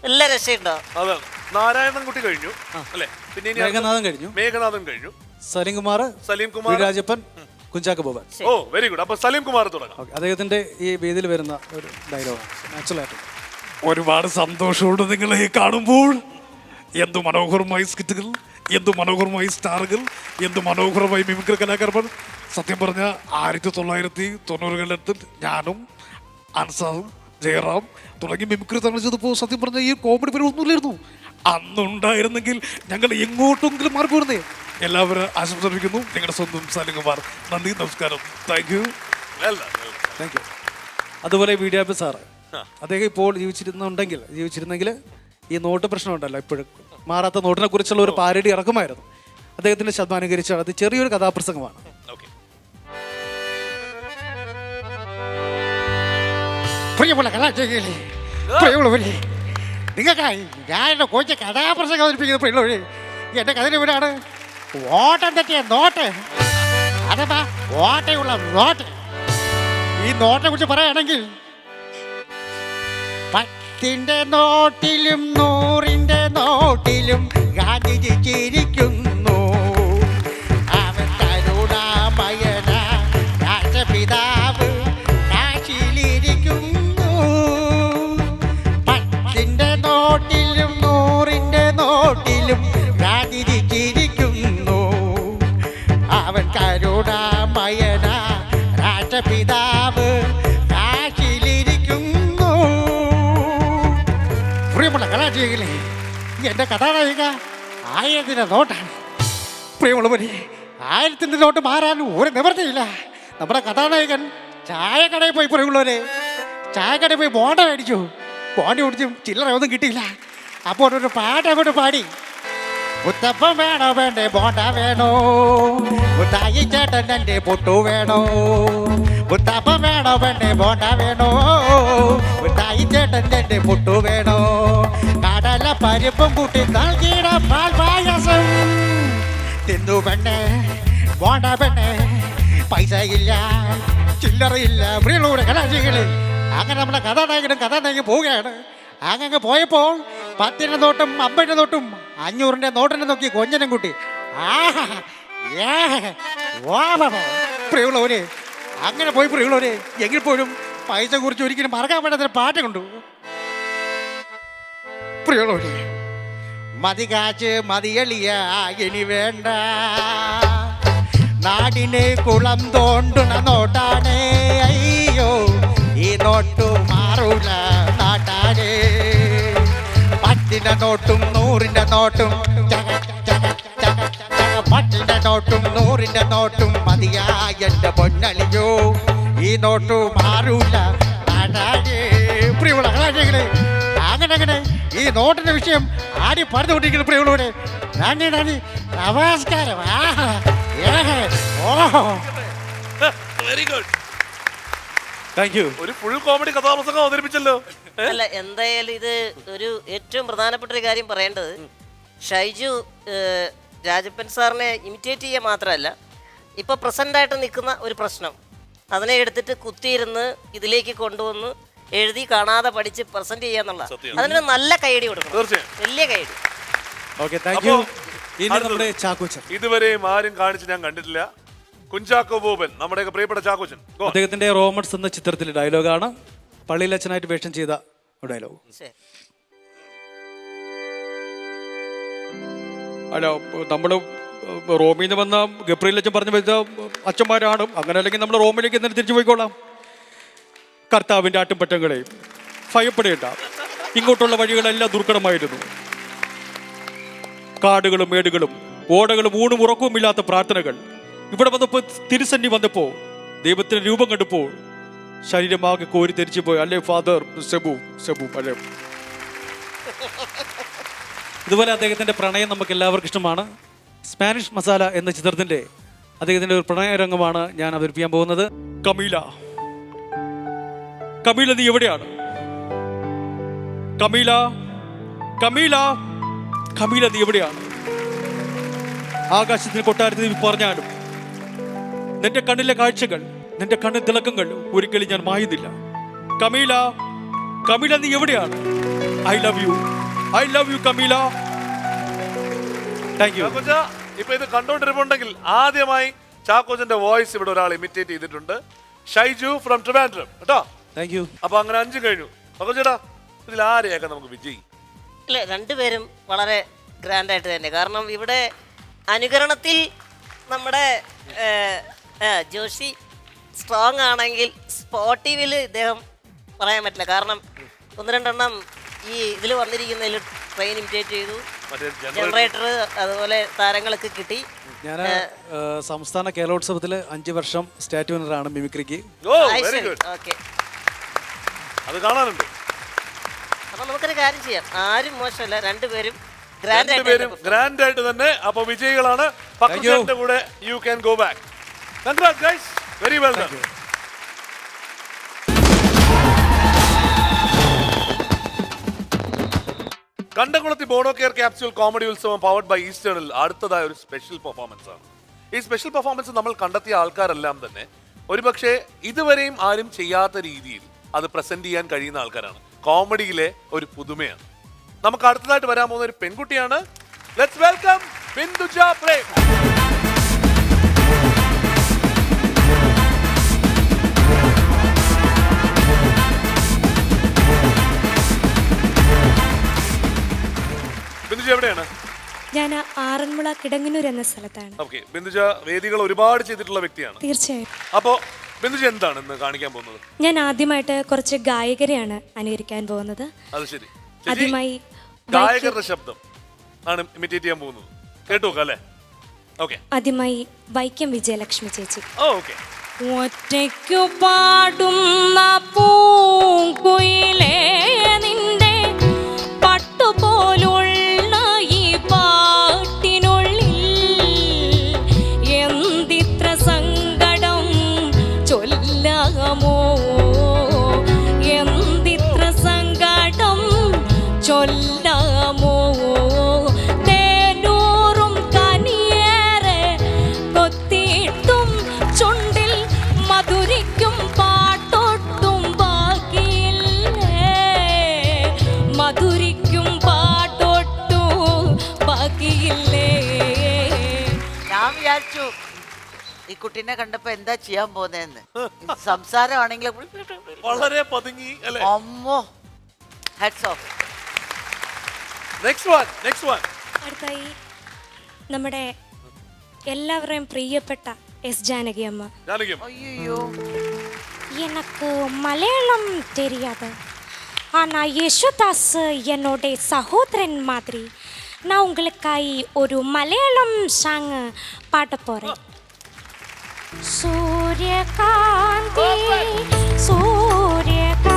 [SPEAKER 2] എല്ലാ രക്ഷയുണ്ടോ?
[SPEAKER 1] അതാണ്. നാരായണൻകുട്ടി കഴിഞ്ഞു അല്ലേ? പിന്നെ ഇനി
[SPEAKER 4] മേഘനാഥൻ കഴിഞ്ഞു,
[SPEAKER 1] മേഘനാഥൻ കഴിഞ്ഞു,
[SPEAKER 4] സലീം കുമാർ,
[SPEAKER 1] സലീം കുമാർ,
[SPEAKER 4] രാജപ്പൻ, കുഞ്ചാക്ക ബോബൻ.
[SPEAKER 1] ഓ വെരി ഗുഡ്. അപ്പൊ സലീം കുമാർ തുടങ്ങാം.
[SPEAKER 4] ഓക്കെ, അദ്ദേഹത്തിന്റെ ഈ വേദിയിൽ വരുന്ന ഒരു ഡയലോഗാണ് നാച്ചുറലായിട്ട്. ഒരുപാട് സന്തോഷമുണ്ട് നിങ്ങളെ കാണുമ്പോൾ. എന്തു മനോഹരമായ സ്കിറ്റുകൾ, എന്തു മനോഹരമായ സ്റ്റാറുകൾ, എന്തു മനോഹരമായ മിമിക്രി കലാകാരന്മാർ. സത്യം പറഞ്ഞ 1990-കളിൽ ഞാനും അൻസാറും ജയറാം തുടങ്ങി മിമിക്രി തമിഴ്ച്ചപ്പോൾ സത്യം പറഞ്ഞ ഈ കോമഡി പരിപാടി ഒന്നുമില്ലായിരുന്നു. അന്നുണ്ടായിരുന്നെങ്കിൽ ഞങ്ങൾ എങ്ങോട്ടെങ്കിലും മാറിപ്പോയിരുന്നേ. എല്ലാവരും ആശംസിക്കുന്നു. നിങ്ങളുടെ സ്വന്തം സലീം കുമാർ. നന്ദി, നമസ്കാരം. Thank U.
[SPEAKER 1] Well done, well done.
[SPEAKER 4] Thank you. അതുപോലെ വീഡിയോപ്പ് സാറ്, അദ്ദേഹം ഇപ്പോൾ ജീവിച്ചിരുന്നെങ്കിൽ ഈ നോട്ട് പ്രശ്നം ഉണ്ടല്ലോ, ഇപ്പോഴും മാറാത്ത നോട്ടിനെ കുറിച്ചുള്ള ഒരു പാരഡി ഇറക്കുമായിരുന്നു. അദ്ദേഹത്തിന്റെ ശബ്ദം അനുകരിച്ചാണ്. അത് ചെറിയൊരു കഥാപ്രസംഗമാണ്.
[SPEAKER 1] Okay.
[SPEAKER 9] പ്രിയമുള്ള കലാചാരികളെ, പ്രിയമുള്ളവരെ, നിങ്ങൾക്കായി ഞാൻ എൻ്റെ കൊച്ചു കഥാപ്രസംഗം അവതരിപ്പിക്കുന്ന പ്രിയമുള്ളവരെ, എൻ്റെ കഥയുടെ പേരാണ് ഓട്ടം തെറ്റിയ നോട്ട് അഥവാ ഓട്ടയുള്ള നോട്ട്. ഈ നോട്ടിനെ കുറിച്ച് പറയുകയാണെങ്കിൽ 10 നോട്ടിലും 100 നോട്ടിലും ഗാന്ധിജി ചിരിക്കുന്നു. അവൻ കരുണാമയന രാഷ്ട്രപിതാവ് കാശിയിലിരിക്കുന്നു. 10 നോട്ടിലും 100 നോട്ടിലും ഗാന്ധിജി ചിരിക്കുന്നു. അവൻ കരുണാമയന രാഷ്ട്രപിതാവ് കാശിയിലിരിക്കുന്നു. പ്രിയമുള്ള കലാജീവികളെ, എൻ്റെ കഥാനായിക 1000 നോട്ടാണ്. പ്രിയമുള്ളവരെ, 1000 നോട്ട് മാറാൻ ഒരു നിവൃത്തിയില്ല. നമ്മുടെ കഥാനായകൻ ചായക്കടയിൽ പോയി, പ്രിയമുള്ളവരെ, ചായക്കടയിൽ പോയി ബോണ്ട മേടിച്ചു. ബോണ്ട കുടിച്ചും ചില്ലറ ഒന്നും കിട്ടിയില്ല. അപ്പോൾ ഒരു പാട്ട് അങ്ങോട്ട് പാടി. ഉത്തപ്പം വേണോ വേണ്ടേ ബോണ്ട വേണോ, ഉത്തായി ചേട്ടൻ എൻ്റെ പൊട്ടു വേണോ. ഉത്തപ്പം വേണോ വേണ്ടേ ബോണ്ട വേണോ, ഉത്തായി ചേട്ടൻ എൻ്റെ പൊട്ടു വേണോ. കടല പരിപ്പും കൂട്ടി നൽകിയിട പാൽ പായസം തിന്നു പെണ്ണേ ബോണ്ട പെണ്ണേ. പൈസ ഇല്ല, ചില്ലറയില്ല. പ്രിയമുള്ള കലാശികളെ, അങ്ങനെ നമ്മുടെ കഥാനായകൻ പോവുകയാണ്. അങ്ങ് പോയപ്പോൾ 10 നോട്ടും 50 നോട്ടും 500 നോട്ടിനെ നോക്കി കൊഞ്ഞനും കുട്ടി. പ്രിയമുള്ളവരെ, അങ്ങനെ പോയി പ്രിയമുള്ളവരെ. എങ്കിൽ പോലും പൈസ കുറിച്ച് ഒരിക്കലും മറക്കാൻ പറ്റാത്ത പാട്ട് കൊണ്ടു. പ്രിയമുള്ളവരെ, മതി കാച്ച് മതിയളിയ ഇനി വേണ്ട, നാടിനെ കുളം തോണ്ടുന്ന നോട്ടാണേ. അയ്യോ, ഈ നോട്ടു മാറൂല നാട്ടാനേ. 10 നോട്ടും 100 നോട്ടും 10 നോട്ടും 100 നോട്ടും മതിയായ എൻ്റെ പൊന്നലിയോ, ഈ നോട്ടു മാറൂല നാട്ടാനേ. പ്രിയമുള്ള കലാശികളെ, അങ്ങനെ ഈ നോട്ടിന്റെ വിഷയം ആടി പറഞ്ഞുകൊണ്ടിരിക്കുന്നു. പ്രിയമുള്ളവരെ, നന്ദി നമസ്കാരം.
[SPEAKER 1] Very good.
[SPEAKER 4] Thank U.
[SPEAKER 1] ഒരു ഫുൾ കോമഡി കഥാപ്രസംഗം അവതരിപ്പിച്ചല്ലോ.
[SPEAKER 2] അല്ല, എന്തായാലും ഇത് ഒരു ഏറ്റവും പ്രധാനപ്പെട്ട ഒരു കാര്യം പറയേണ്ടത്, ഷൈജു രാജപ്പൻ സാറിനെ ഇമിറ്റേറ്റ് ചെയ്യുക മാത്രമല്ല, ഇപ്പൊ പ്രസന്റ് ആയിട്ട് നിൽക്കുന്ന ഒരു പ്രശ്നം അതിനെ എടുത്തിട്ട് കുത്തിയിരുന്ന് ഇതിലേക്ക് കൊണ്ടുവന്ന് എഴുതി കാണാതെ പഠിച്ച് പ്രസന്റ് ചെയ്യാന്നുള്ള അതിനൊരു നല്ല കൈയടി കൊടുക്കണം.
[SPEAKER 1] തീർച്ചയായും
[SPEAKER 2] വലിയ കൈയടി.
[SPEAKER 4] Okay, thank you. ഇനി നമ്മുടെ ചാക്കോച്ചൻ.
[SPEAKER 1] ഇതുവരെയും ആരും കാണിച്ച് ഞാൻ കണ്ടിട്ടില്ല. കുഞ്ചാക്കോ ബോബൻ, നമ്മുടെയൊക്കെ പ്രിയപ്പെട്ട ചാക്കോച്ചൻ. Go on.
[SPEAKER 4] അദ്ദേഹത്തിന്റെ റോമൻസ് എന്ന ചിത്രത്തിലെ ഡയലോഗാണ്, പള്ളിയിലച്ഛനായിട്ട് വേഷം ചെയ്ത ഡയലോഗ്. അല്ല, നമ്മള് റോമിന്ന് വന്ന ഗബ്രിയേൽ അച്ഛൻ പറഞ്ഞു വെച്ച അച്ഛന്മാരാണ്, അങ്ങനെ അല്ലെങ്കിൽ നമ്മൾ റോമിലേക്ക് തന്നെ തിരിച്ചു പോയിക്കോളാം. കർത്താവിൻ്റെ ആട്ടുംപറ്റങ്ങളെ ഭയപ്പെടേണ്ട, ഇങ്ങോട്ടുള്ള വഴികളെല്ലാം ദുർഘടമായിരുന്നു. കാടുകളും മേടുകളും ഓടകളും ഊണും ഉറക്കവും ഇല്ലാത്ത പ്രാർത്ഥനകൾ. ഇവിടെ വന്നപ്പോൾ തിരുസന്നി വന്നപ്പോൾ ദൈവത്തിന്റെ രൂപം കണ്ടപ്പോൾ ശരീരമാകെ കോരി തിരിച്ചു പോയി. അല്ലേ ഫാദർ സെബു അല്ലേ? ഇതുപോലെ അദ്ദേഹത്തിന്റെ പ്രണയം നമുക്ക് എല്ലാവർക്കും ഇഷ്ടമാണ്. സ്പാനിഷ് മസാല എന്ന ചിത്രത്തിന്റെ അദ്ദേഹത്തിന്റെ ഒരു പ്രണയരംഗമാണ് ഞാൻ അവതരിപ്പിക്കാൻ പോകുന്നത്. കമീല, നീ എവിടെയാണ്? കമീല, നീ എവിടെയാണ്? ആകാശത്തിന് കൊട്ടാരത്തിൽ നീ പറഞ്ഞാലും നിന്റെ കണ്ണിലെ കാഴ്ചകൾ, നിന്റെ കണ്ണിൽ തിളക്കങ്ങൾ ഒരിക്കലും ഞാൻ മായുന്നില്ല. കമീല, നീ എവിടെയാണ്? I love you Camilla. Thank you.
[SPEAKER 1] ഇപ്പൊ ഇത് കണ്ടോണ്ടിരിപ്പുണ്ടെങ്കിൽ ആദ്യമായി ചാക്കോച്ചന്റെ വോയിസ് ഇവിടെ ഒരാൾ ഇമിറ്റേറ്റ് ചെയ്തിട്ടുണ്ട്. ഷൈജു ഫ്രം ട്രിവാൻഡ്രം കേട്ടോ.
[SPEAKER 4] Thank U.
[SPEAKER 1] അപ്പൊ അങ്ങനെ 5 കഴിഞ്ഞു. ചേട്ടാ, ഇതിൽ ആരെയൊക്കെ നമുക്ക് വിജയി?
[SPEAKER 2] ഇല്ല, രണ്ടുപേരും വളരെ ഗ്രാൻഡായിട്ട് തന്നെ. കാരണം ഇവിടെ അനുകരണത്തിൽ നമ്മുടെ ജോഷി സ്ട്രോങ് ആണെങ്കിൽ സ്പോർട്ടീവിൽ ഇദ്ദേഹം പറയാൻ പറ്റില്ല. കാരണം 1-2 ഈ ഇതിൽ വന്നിരിക്കുന്നതിൽ ട്രെയിൻ ഇമിറ്റേറ്റ് ചെയ്തു, ജനറേറ്റർ അതുപോലെ താരങ്ങളൊക്കെ കിട്ടി.
[SPEAKER 4] ഞാൻ സംസ്ഥാന കേരളോത്സവത്തിൽ 5 വർഷം സ്റ്റേറ്റ് വിന്നറാണ് മിമിക്രിക്ക്.
[SPEAKER 1] അത് കാണാനുണ്ട്.
[SPEAKER 2] അപ്പൊ നമുക്കൊരു കാര്യം ചെയ്യാം, ആരും മോശമല്ല, രണ്ടുപേരും
[SPEAKER 1] ഗ്രാൻഡ് ആയിട്ട് തന്നെ. അപ്പൊ വിജയികളാണ്. പക്രുചേട്ടന്റെ കൂടെ you can go back. Congrats guys, very well done. കണ്ടംകുളത്തി Bono care capsule comedy Utsavam powered by ഈസ്റ്റേണിൽ അടുത്തതായ ഒരു സ്പെഷ്യൽ പെർഫോമൻസ് ആണ്. ഈ സ്പെഷ്യൽ പെർഫോമൻസ് നമ്മൾ കണ്ടെത്തിയ ആൾക്കാരെല്ലാം തന്നെ ഒരുപക്ഷെ ഇതുവരെയും ആരും ചെയ്യാത്ത രീതിയിൽ അത് പ്രസന്റ് ചെയ്യാൻ കഴിയുന്ന ആൾക്കാരാണ്. കോമഡിയിലെ ഒരു പുതുമയാണ്. നമുക്ക് അടുത്തതായിട്ട് വരാൻ പോകുന്ന ഒരു പെൺകുട്ടിയാണ്. Let's welcome Binduja Prem. ബിന്ദുജ എവിടെയാണ്?
[SPEAKER 11] ഞാൻ ആറന്മുള കിടങ്ങന്നൂർ എന്ന സ്ഥലത്താണ്.
[SPEAKER 1] ഓക്കെ, ബിന്ദുജ വേദികൾ ഒരുപാട് ചെയ്തിട്ടുള്ള വ്യക്തിയാണ്.
[SPEAKER 11] തീർച്ചയായും.
[SPEAKER 1] അപ്പോ ബിന്ദുജ എന്താണ് ഇന്ന് കാണിക്കാൻ പോകുന്നത്?
[SPEAKER 11] ഞാൻ ആദ്യമായിട്ട് കുറച്ച് ഗായകരെയാണ് അനുകരിക്കാൻ പോകുന്നത്.
[SPEAKER 1] അത് ശരി.
[SPEAKER 11] ആദ്യമായി
[SPEAKER 1] ഗായകരുടെ ശബ്ദം ആണ് ഇമിറ്റേറ്റ് ചെയ്യാൻ പോകുന്നത്. കേട്ടു അല്ലേ? ഓക്കെ.
[SPEAKER 11] ആദ്യമായി വൈക്കം വിജയലക്ഷ്മി ചേച്ചി.
[SPEAKER 1] ഓക്കെ.
[SPEAKER 11] ഒറ്റയ്ക്കു പാടുന്ന പൂങ്കുയിലേ നിന്റെ പട്ടുപോലുള്ള ഈ പാട്ടിനുള്ളിൽ എന്തിത്ര സങ്കടം ചൊല്ലാമോ, എന്തിത്ര സങ്കടം ചൊല്ലാമോ. തേനൂറും കനിയേറെ കൊത്തിയിട്ടും ചുണ്ടിൽ മധുരിക്കും പാട്ടൊട്ടും ബാക്കിയില്ലേ, മധുരിക്കും പാട്ടൊട്ടും ബാക്കിയില്ലേ.
[SPEAKER 12] ഞാൻ വിചാരിച്ചു ഈ കുട്ടീനെ കണ്ടപ്പോ എന്താ ചെയ്യാൻ പോന്നേന്ന്. സംസാരമാണെങ്കിൽ
[SPEAKER 1] വളരെ പതുങ്ങി അല്ലേ?
[SPEAKER 12] അമ്മോ, ഹാറ്റ്സ് ഓഫ്.
[SPEAKER 1] Next one.
[SPEAKER 11] അടുത്തായി നമ്മുടെ എല്ലാവരുടെയും പ്രിയപ്പെട്ട എസ് ജാനകി അമ്മ.
[SPEAKER 12] അയ്യോ,
[SPEAKER 11] எனக்கு மலையாளம் தெரியாது, ஆனால் யேசுதாஸ் என்னோட சகோதரன் மாதிரி நான் உங்களுக்காയി ஒரு மலையாளம் சாங் பாட போகிறேன். സൂര്യകാന്തി സൂര്യകാന്തി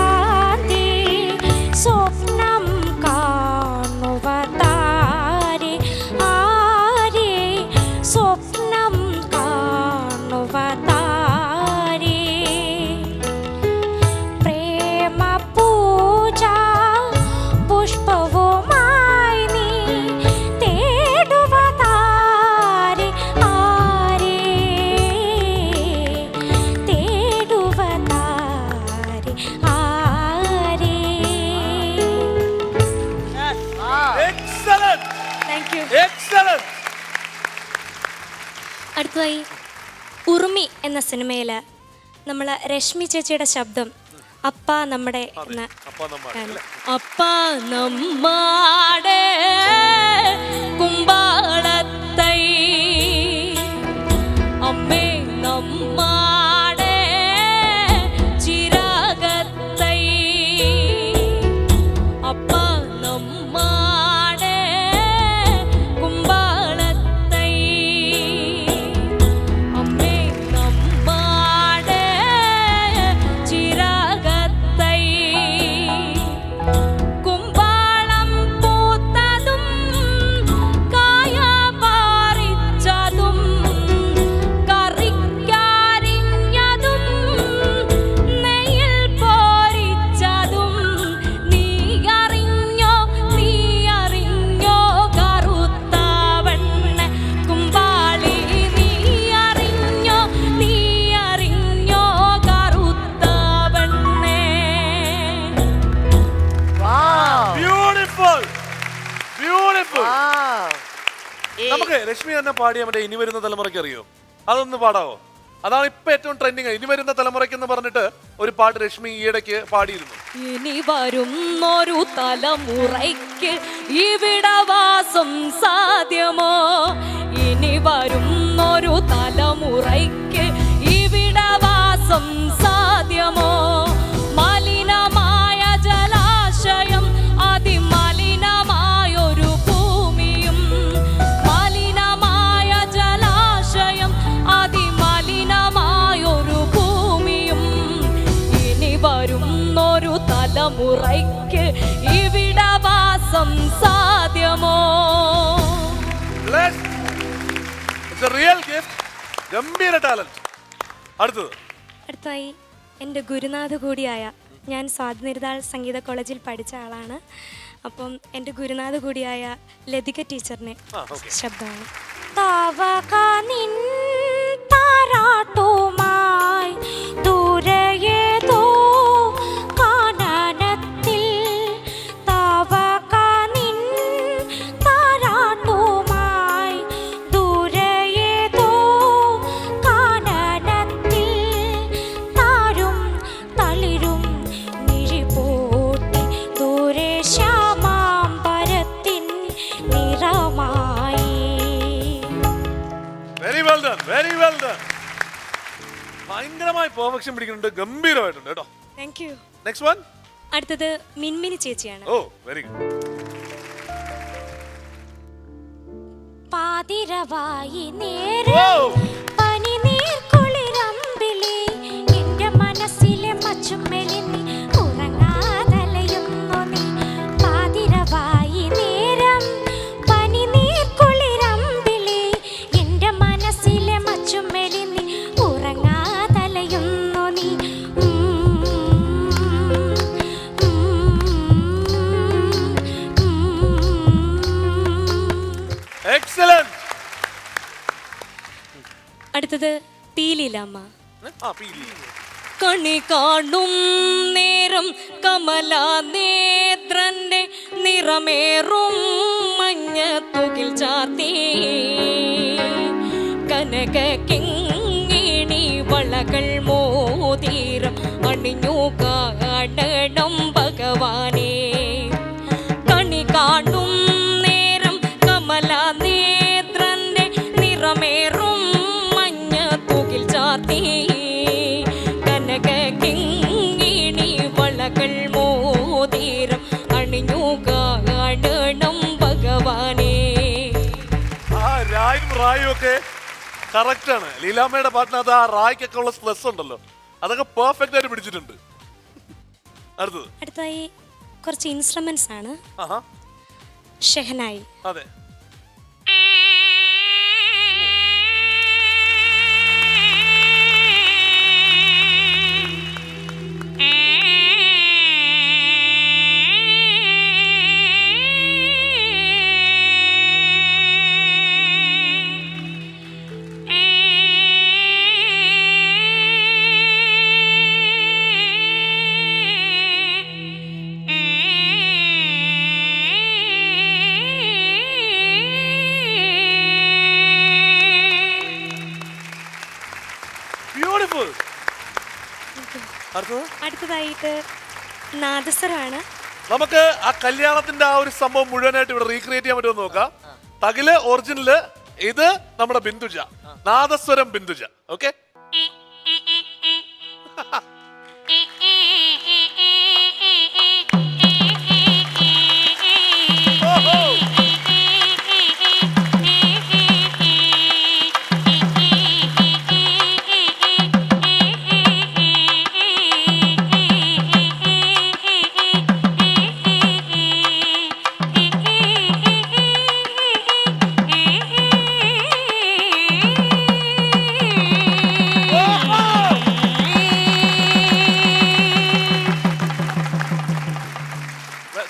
[SPEAKER 11] സ്വപ്നം കാണുവതാരെ ആരെ, സ്വപ്നം കാണുവതാരെ. പ്രേമ പൂജ പുഷ്പവുമായി നീ തേടുവതാരെ ആരെ, തേടുവതാരെ ആരെ.
[SPEAKER 1] Excellent.
[SPEAKER 11] Thank you.
[SPEAKER 1] Excellent.
[SPEAKER 11] അടുത്തതായി ഉറുമി എന്ന സിനിമയിൽ നമ്മൾ രശ്മി ചേച്ചിയുടെ ശബ്ദം അപ്പ നമ്മുടെ എന്ന അപ്പ നമ്മാടെ കുമ്പാളത്തൈ അമ്മേ നമ്മാടെ ചിരാഗത്തൈ അപ്പ നമ്മാടെ കുമ്പാളത്തൈ അമ്മേ നമ്മാടെ ചിരാഗത്തൈ കുമ്പാളം പൂത്തതും കായ പാറിച്ചതും കറിക്കരിഞ്ഞതും നെയ്യിൽ പോരിച്ചതും നീ അറിഞ്ഞോ കറുത്തവണ്ണ കുമ്പാളി നീ അറിഞ്ഞോ കറുത്തവണ്ണേ.
[SPEAKER 1] Beautiful beautiful.
[SPEAKER 12] Wow.
[SPEAKER 1] നമുക്ക് രശ്മി തന്നെ പാടിയ മറ്റേ ഇനി വരുന്ന തലമുറയ്ക്ക് അറിയോ? അതൊന്ന് പാടാവോ? അതാണ് ഇപ്പൊ ഏറ്റവും ട്രെൻഡിങ്. ഇനി വരുന്ന തലമുറയ്ക്ക് എന്ന് പറഞ്ഞിട്ട് ഒരു പാട്ട് രശ്മി ഈയിടയ്ക്ക് പാടിയിരുന്നു.
[SPEAKER 11] ഇനി വരുന്നൊരു തലമുറയ്ക്ക് ഇവിടെ വാസം സാധ്യമോ? ഇനി വരുന്നൊരു തലമുറയ്ക്ക് ഇവിടെ വാസം സാധ്യമോ? മലിനമായ ജലാശയം അതിമലിനമായൊരു ഭൂമിയും മലിനമായ ജലാശയം അതിമലിനമായൊരു ഭൂമിയും ഇനി വരുന്നൊരു തലമുറയ്ക്ക് ഇവിടെ വാസം സാധ്യമോ?
[SPEAKER 1] It's a real gift. ഗംഭീര ടാലന്റ്. അടുത്തത്
[SPEAKER 11] അടുത്തായി എൻ്റെ ഗുരുനാഥ് കൂടിയായ ഞാൻ സ്വാതിനിരുതാൾ സംഗീത കോളേജിൽ പഠിച്ച ആളാണ്. അപ്പം എൻ്റെ ഗുരുനാഥ് കൂടിയായ ലതിക ടീച്ചറിനെ ശബ്ദമാണ്. താവക നിൻ താരാട്ടുമായി ദൂരയേതോ കാനനത്തിൽ താവക നിൻ താരാട്ടുമായി ദൂരയേതോ കാനനത്തിൽ താരും തളിരും മിഴിപൂട്ടി ദൂരെ ശ്യാമാംബരത്തിൻ നിറമായി.
[SPEAKER 1] Very well done, very well done. ഭയങ്കരമായി പെർഫെക്ഷൻ പിടിക്കുന്നുണ്ട്. ഗംഭീരമായിട്ടുണ്ട് കേട്ടോ.
[SPEAKER 11] Thank you.
[SPEAKER 1] Next one.
[SPEAKER 11] അടുത്തത് മിൻമിനി ചേച്ചിയാണ്.
[SPEAKER 1] ഓ വെരി ഗുഡ്.
[SPEAKER 11] പാതിരവായി നേരെ പനിനീർ കുളിരമ്പിളി എന്റെ മനസ്സിലെ മച്ചും മെലിഞ്ഞി ഉറങ്ങാതലയുന്നു നീ. പാതിരവായി നേരം പനിനീർ കുളിരമ്പിളി എന്റെ മനസ്സിലെ മച്ചും മെലിഞ്ഞി ഉറങ്ങാതലയുന്നു നീ.
[SPEAKER 1] എക്സലന്റ്.
[SPEAKER 11] അടുത്തത് പീലിലമ്മ.
[SPEAKER 1] പീലി.
[SPEAKER 11] കണി കാണും നേരം കമല നേത്രന്റെ നിറമേറും മഞ്ഞ തുകിൽ ചാർത്തി കനക കിങ്ങിണി വളകൾ മോതിരം അണിഞ്ഞു കാണണം ഭഗവാനെ. കണി കാണും നേരം കമല നേത്രന്റെ നിറമേറും മഞ്ഞ തുകിൽ ചാർത്തി കനക കിങ്ങിണി വളകൾ മോതിരം അണിഞ്ഞു കാണണം ഭഗവാനെ.
[SPEAKER 1] ആ രായും റായും ഒക്കെ കറക്റ്റ് ആണ്. ലീലാമ്മയുടെ പാട്ടിനകത്ത് ആ റായ്ക്കൊക്കെ ഉള്ള സ്ട്രെസ് ഉണ്ടല്ലോ, അതൊക്കെ പെർഫെക്റ്റ് ആയിട്ട് പിടിച്ചിട്ടുണ്ട്. അടുത്തത്.
[SPEAKER 11] അടുത്തായി കുറച്ച് ഇൻസ്ട്രുമെന്റ്സ് ആണ്. ഷെഹനായി.
[SPEAKER 1] അതെ. ബ്യൂട്ടിഫുൾ. അടുത്തത്
[SPEAKER 11] അടുത്തതായിട്ട് നാദസ്വരമാണ്.
[SPEAKER 1] നമുക്ക് ആ കല്യാണത്തിന്റെ ആ ഒരു സംഭവം മുഴുവനായിട്ട് ഇവിടെ റീക്രിയേറ്റ് ചെയ്യാൻ പറ്റുമോ നോക്കാം. തകില് ഒറിജിനല്, ഇത് നമ്മുടെ ബിന്ദുജ, നാദസ്വരം ബിന്ദുജ. ഓക്കെ,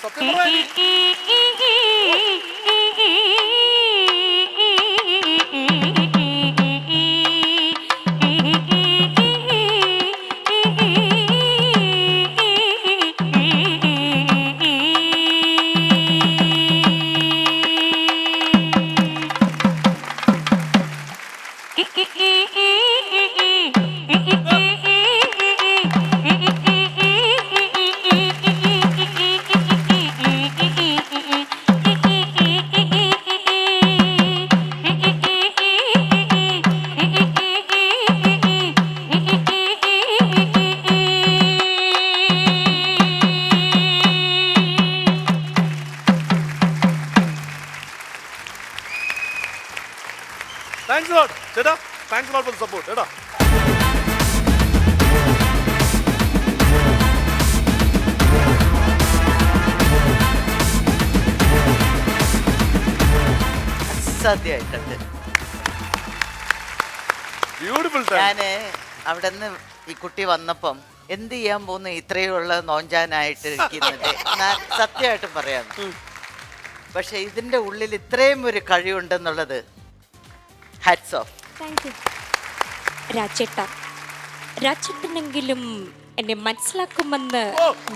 [SPEAKER 1] സത്യം പറയാ താങ്ക്സ് ലോട്ട് ചേട്ടാ, thanks lot for the support ചേട്ടാ.
[SPEAKER 12] അസാധ്യമായിട്ടുണ്ട്.
[SPEAKER 1] ബ്യൂട്ടിഫുൾ.
[SPEAKER 12] ഞാന് അവിടെ നിന്ന് ഈ കുട്ടി വന്നപ്പം എന്ത് ചെയ്യാൻ പോകുന്നു ഇത്രയുള്ള നോഞ്ചാനായിട്ട് ഇരിക്കുന്നത് ഞാൻ സത്യമായിട്ടും പറയാം. പക്ഷെ ഇതിന്റെ ഉള്ളിൽ ഇത്രയും ഒരു കഴിവുണ്ടെന്നുള്ളത് ഹാറ്റ്സ് ഓഫ്.
[SPEAKER 11] താങ്ക് യു രാജേട്ട. രാജേട്ടനെങ്കിലും എന്നെ മനസ്സിലാക്കുമെന്ന്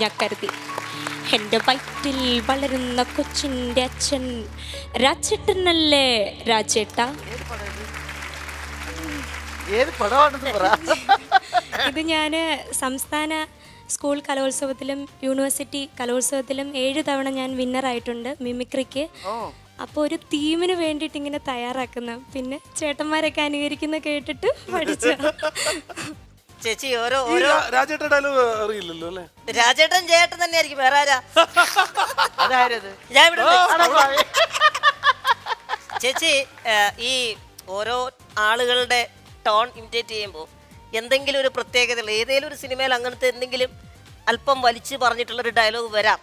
[SPEAKER 11] ഞാൻ കരുതി. എൻ്റെ വയറ്റിൽ വളരുന്ന കൊച്ചിൻ്റെ അച്ഛൻ രാജേട്ടനല്ലേ രാജേട്ട?
[SPEAKER 12] ഏത് പടമാണെന്ന് പറ.
[SPEAKER 11] ഇത് ഞാൻ സംസ്ഥാന സ്കൂൾ കലോത്സവത്തിലും യൂണിവേഴ്സിറ്റി കലോത്സവത്തിലും 7 തവണ ഞാൻ വിന്നറായിട്ടുണ്ട് മിമിക്രിക്ക്. അപ്പോൾ ഒരു തീമിന് വേണ്ടിയിട്ട് ഇങ്ങനെ തയ്യാറാക്കുന്ന, പിന്നെ ചേട്ടന്മാരൊക്കെ അനുകരിക്കുന്ന കേട്ടിട്ട് പഠിച്ച.
[SPEAKER 2] ചേച്ചി ഓരോ ഓരോ
[SPEAKER 1] രാജേട്ട ഡയലോഗ് അറിയില്ലല്ലോ അല്ലേ?
[SPEAKER 2] രാജേട്ടൻ ചേട്ടൻ തന്നെ ആയിരിക്കും, വേറെ ആരാ?
[SPEAKER 12] അതായത്
[SPEAKER 2] ഞാൻ ഇവിടെ ഉണ്ട്. ചേച്ചി ഈ ഓരോ ആളുകളുടെ ടോൺ ഇമിറ്റേറ്റ് ചെയ്യുമ്പോൾ എന്തെങ്കിലും ഒരു പ്രത്യേകതയുള്ള ഏതെങ്കിലും ഒരു സിനിമയിൽ അങ്ങനത്തെ എന്തെങ്കിലും അല്പം വലിച്ചു പറഞ്ഞിട്ടുള്ളൊരു ഡയലോഗ് വരാം.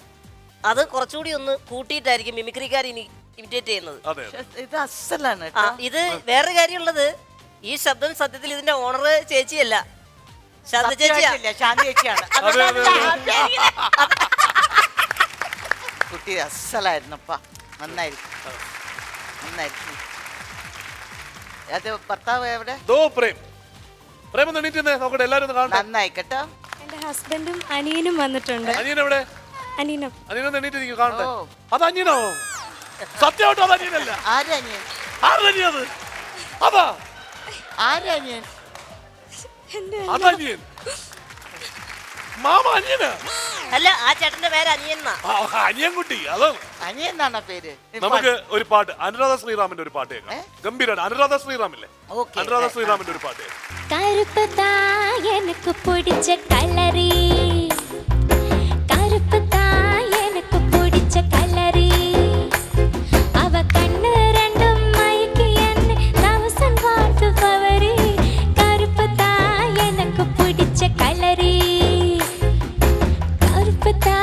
[SPEAKER 2] അത് കുറച്ചുകൂടി ഒന്ന് കൂട്ടിയിട്ടായിരിക്കും മിമിക്രിക്കാർ ഇനി ഇമിറ്റേറ്റ് ചെയ്യുന്നത്.
[SPEAKER 12] ഇത് അസലാണ്.
[SPEAKER 2] ഇത് വേറൊരു കാര്യമുള്ളത്, ഈ ശബ്ദം സത്യത്തിൽ ഇതിന്റെ ഓണർ ചേച്ചിയല്ല, ശാന്ത ചേച്ചിയാ.
[SPEAKER 12] ശാന്തി ചേച്ചിയാണ്. കുട്ടി അസലായിരുന്നപ്പാ. നന്നായിരിക്കും, നന്നായിരിക്കും. അത് ഭർത്താവ് എവിടെ?
[SPEAKER 1] പ്രേം ഒന്ന് എണീറ്റ് നോക്കട്ടെ, എല്ലാരും ഒന്ന് കാണട്ടെ.
[SPEAKER 12] നന്നായി കേട്ടോ.
[SPEAKER 11] എൻ്റെ ഹസ്ബൻഡും അനിയനും വന്നിട്ടുണ്ട്.
[SPEAKER 1] അനിയൻ എവിടെ?
[SPEAKER 11] അനിയനും
[SPEAKER 1] അനിയനൊന്ന് എണീറ്റ് കാണട്ടെ. അത് അനിയനോ? സത്യമായിട്ടോ അത് അനിയനല്ല.
[SPEAKER 12] ആരനിയൻ?
[SPEAKER 1] ആരനിയത്? അതാ
[SPEAKER 12] ആരനിയൻ?
[SPEAKER 1] അതനിയൻ. മാമ അനിയനാ?
[SPEAKER 2] അല്ല, ആ ചേട്ടന്റെ പേര് അനിയൻ.
[SPEAKER 1] അനിയൻകുട്ടി. അതാണ്
[SPEAKER 12] അനിയൻ എന്നാണ് പേര്.
[SPEAKER 1] നമുക്ക് ഒരു പാട്ട്, അനുരാധ ശ്രീറാമിന്റെ ഒരു പാട്ട് കേൾക്കാം. ഗംഭീരാണ്. അനുരാധ ശ്രീറാമില്ലേ? അനുരാധ ശ്രീറാമിന്റെ ഒരു പാട്ട് കേൾക്കാം.
[SPEAKER 11] കറുപ്പതാ എനിക്ക് പിടിച്ച കളറി, കറുപ്പതാ എനിക്ക് പിടിച്ച കളറി, അവ കണ്ണ് രണ്ടും മയക്കി എന്നെ ദിവസം വാട്ടുപവരി, കറുപ്പതാ എനിക്ക് പിടിച്ച കളറി, കറുപ്പതാ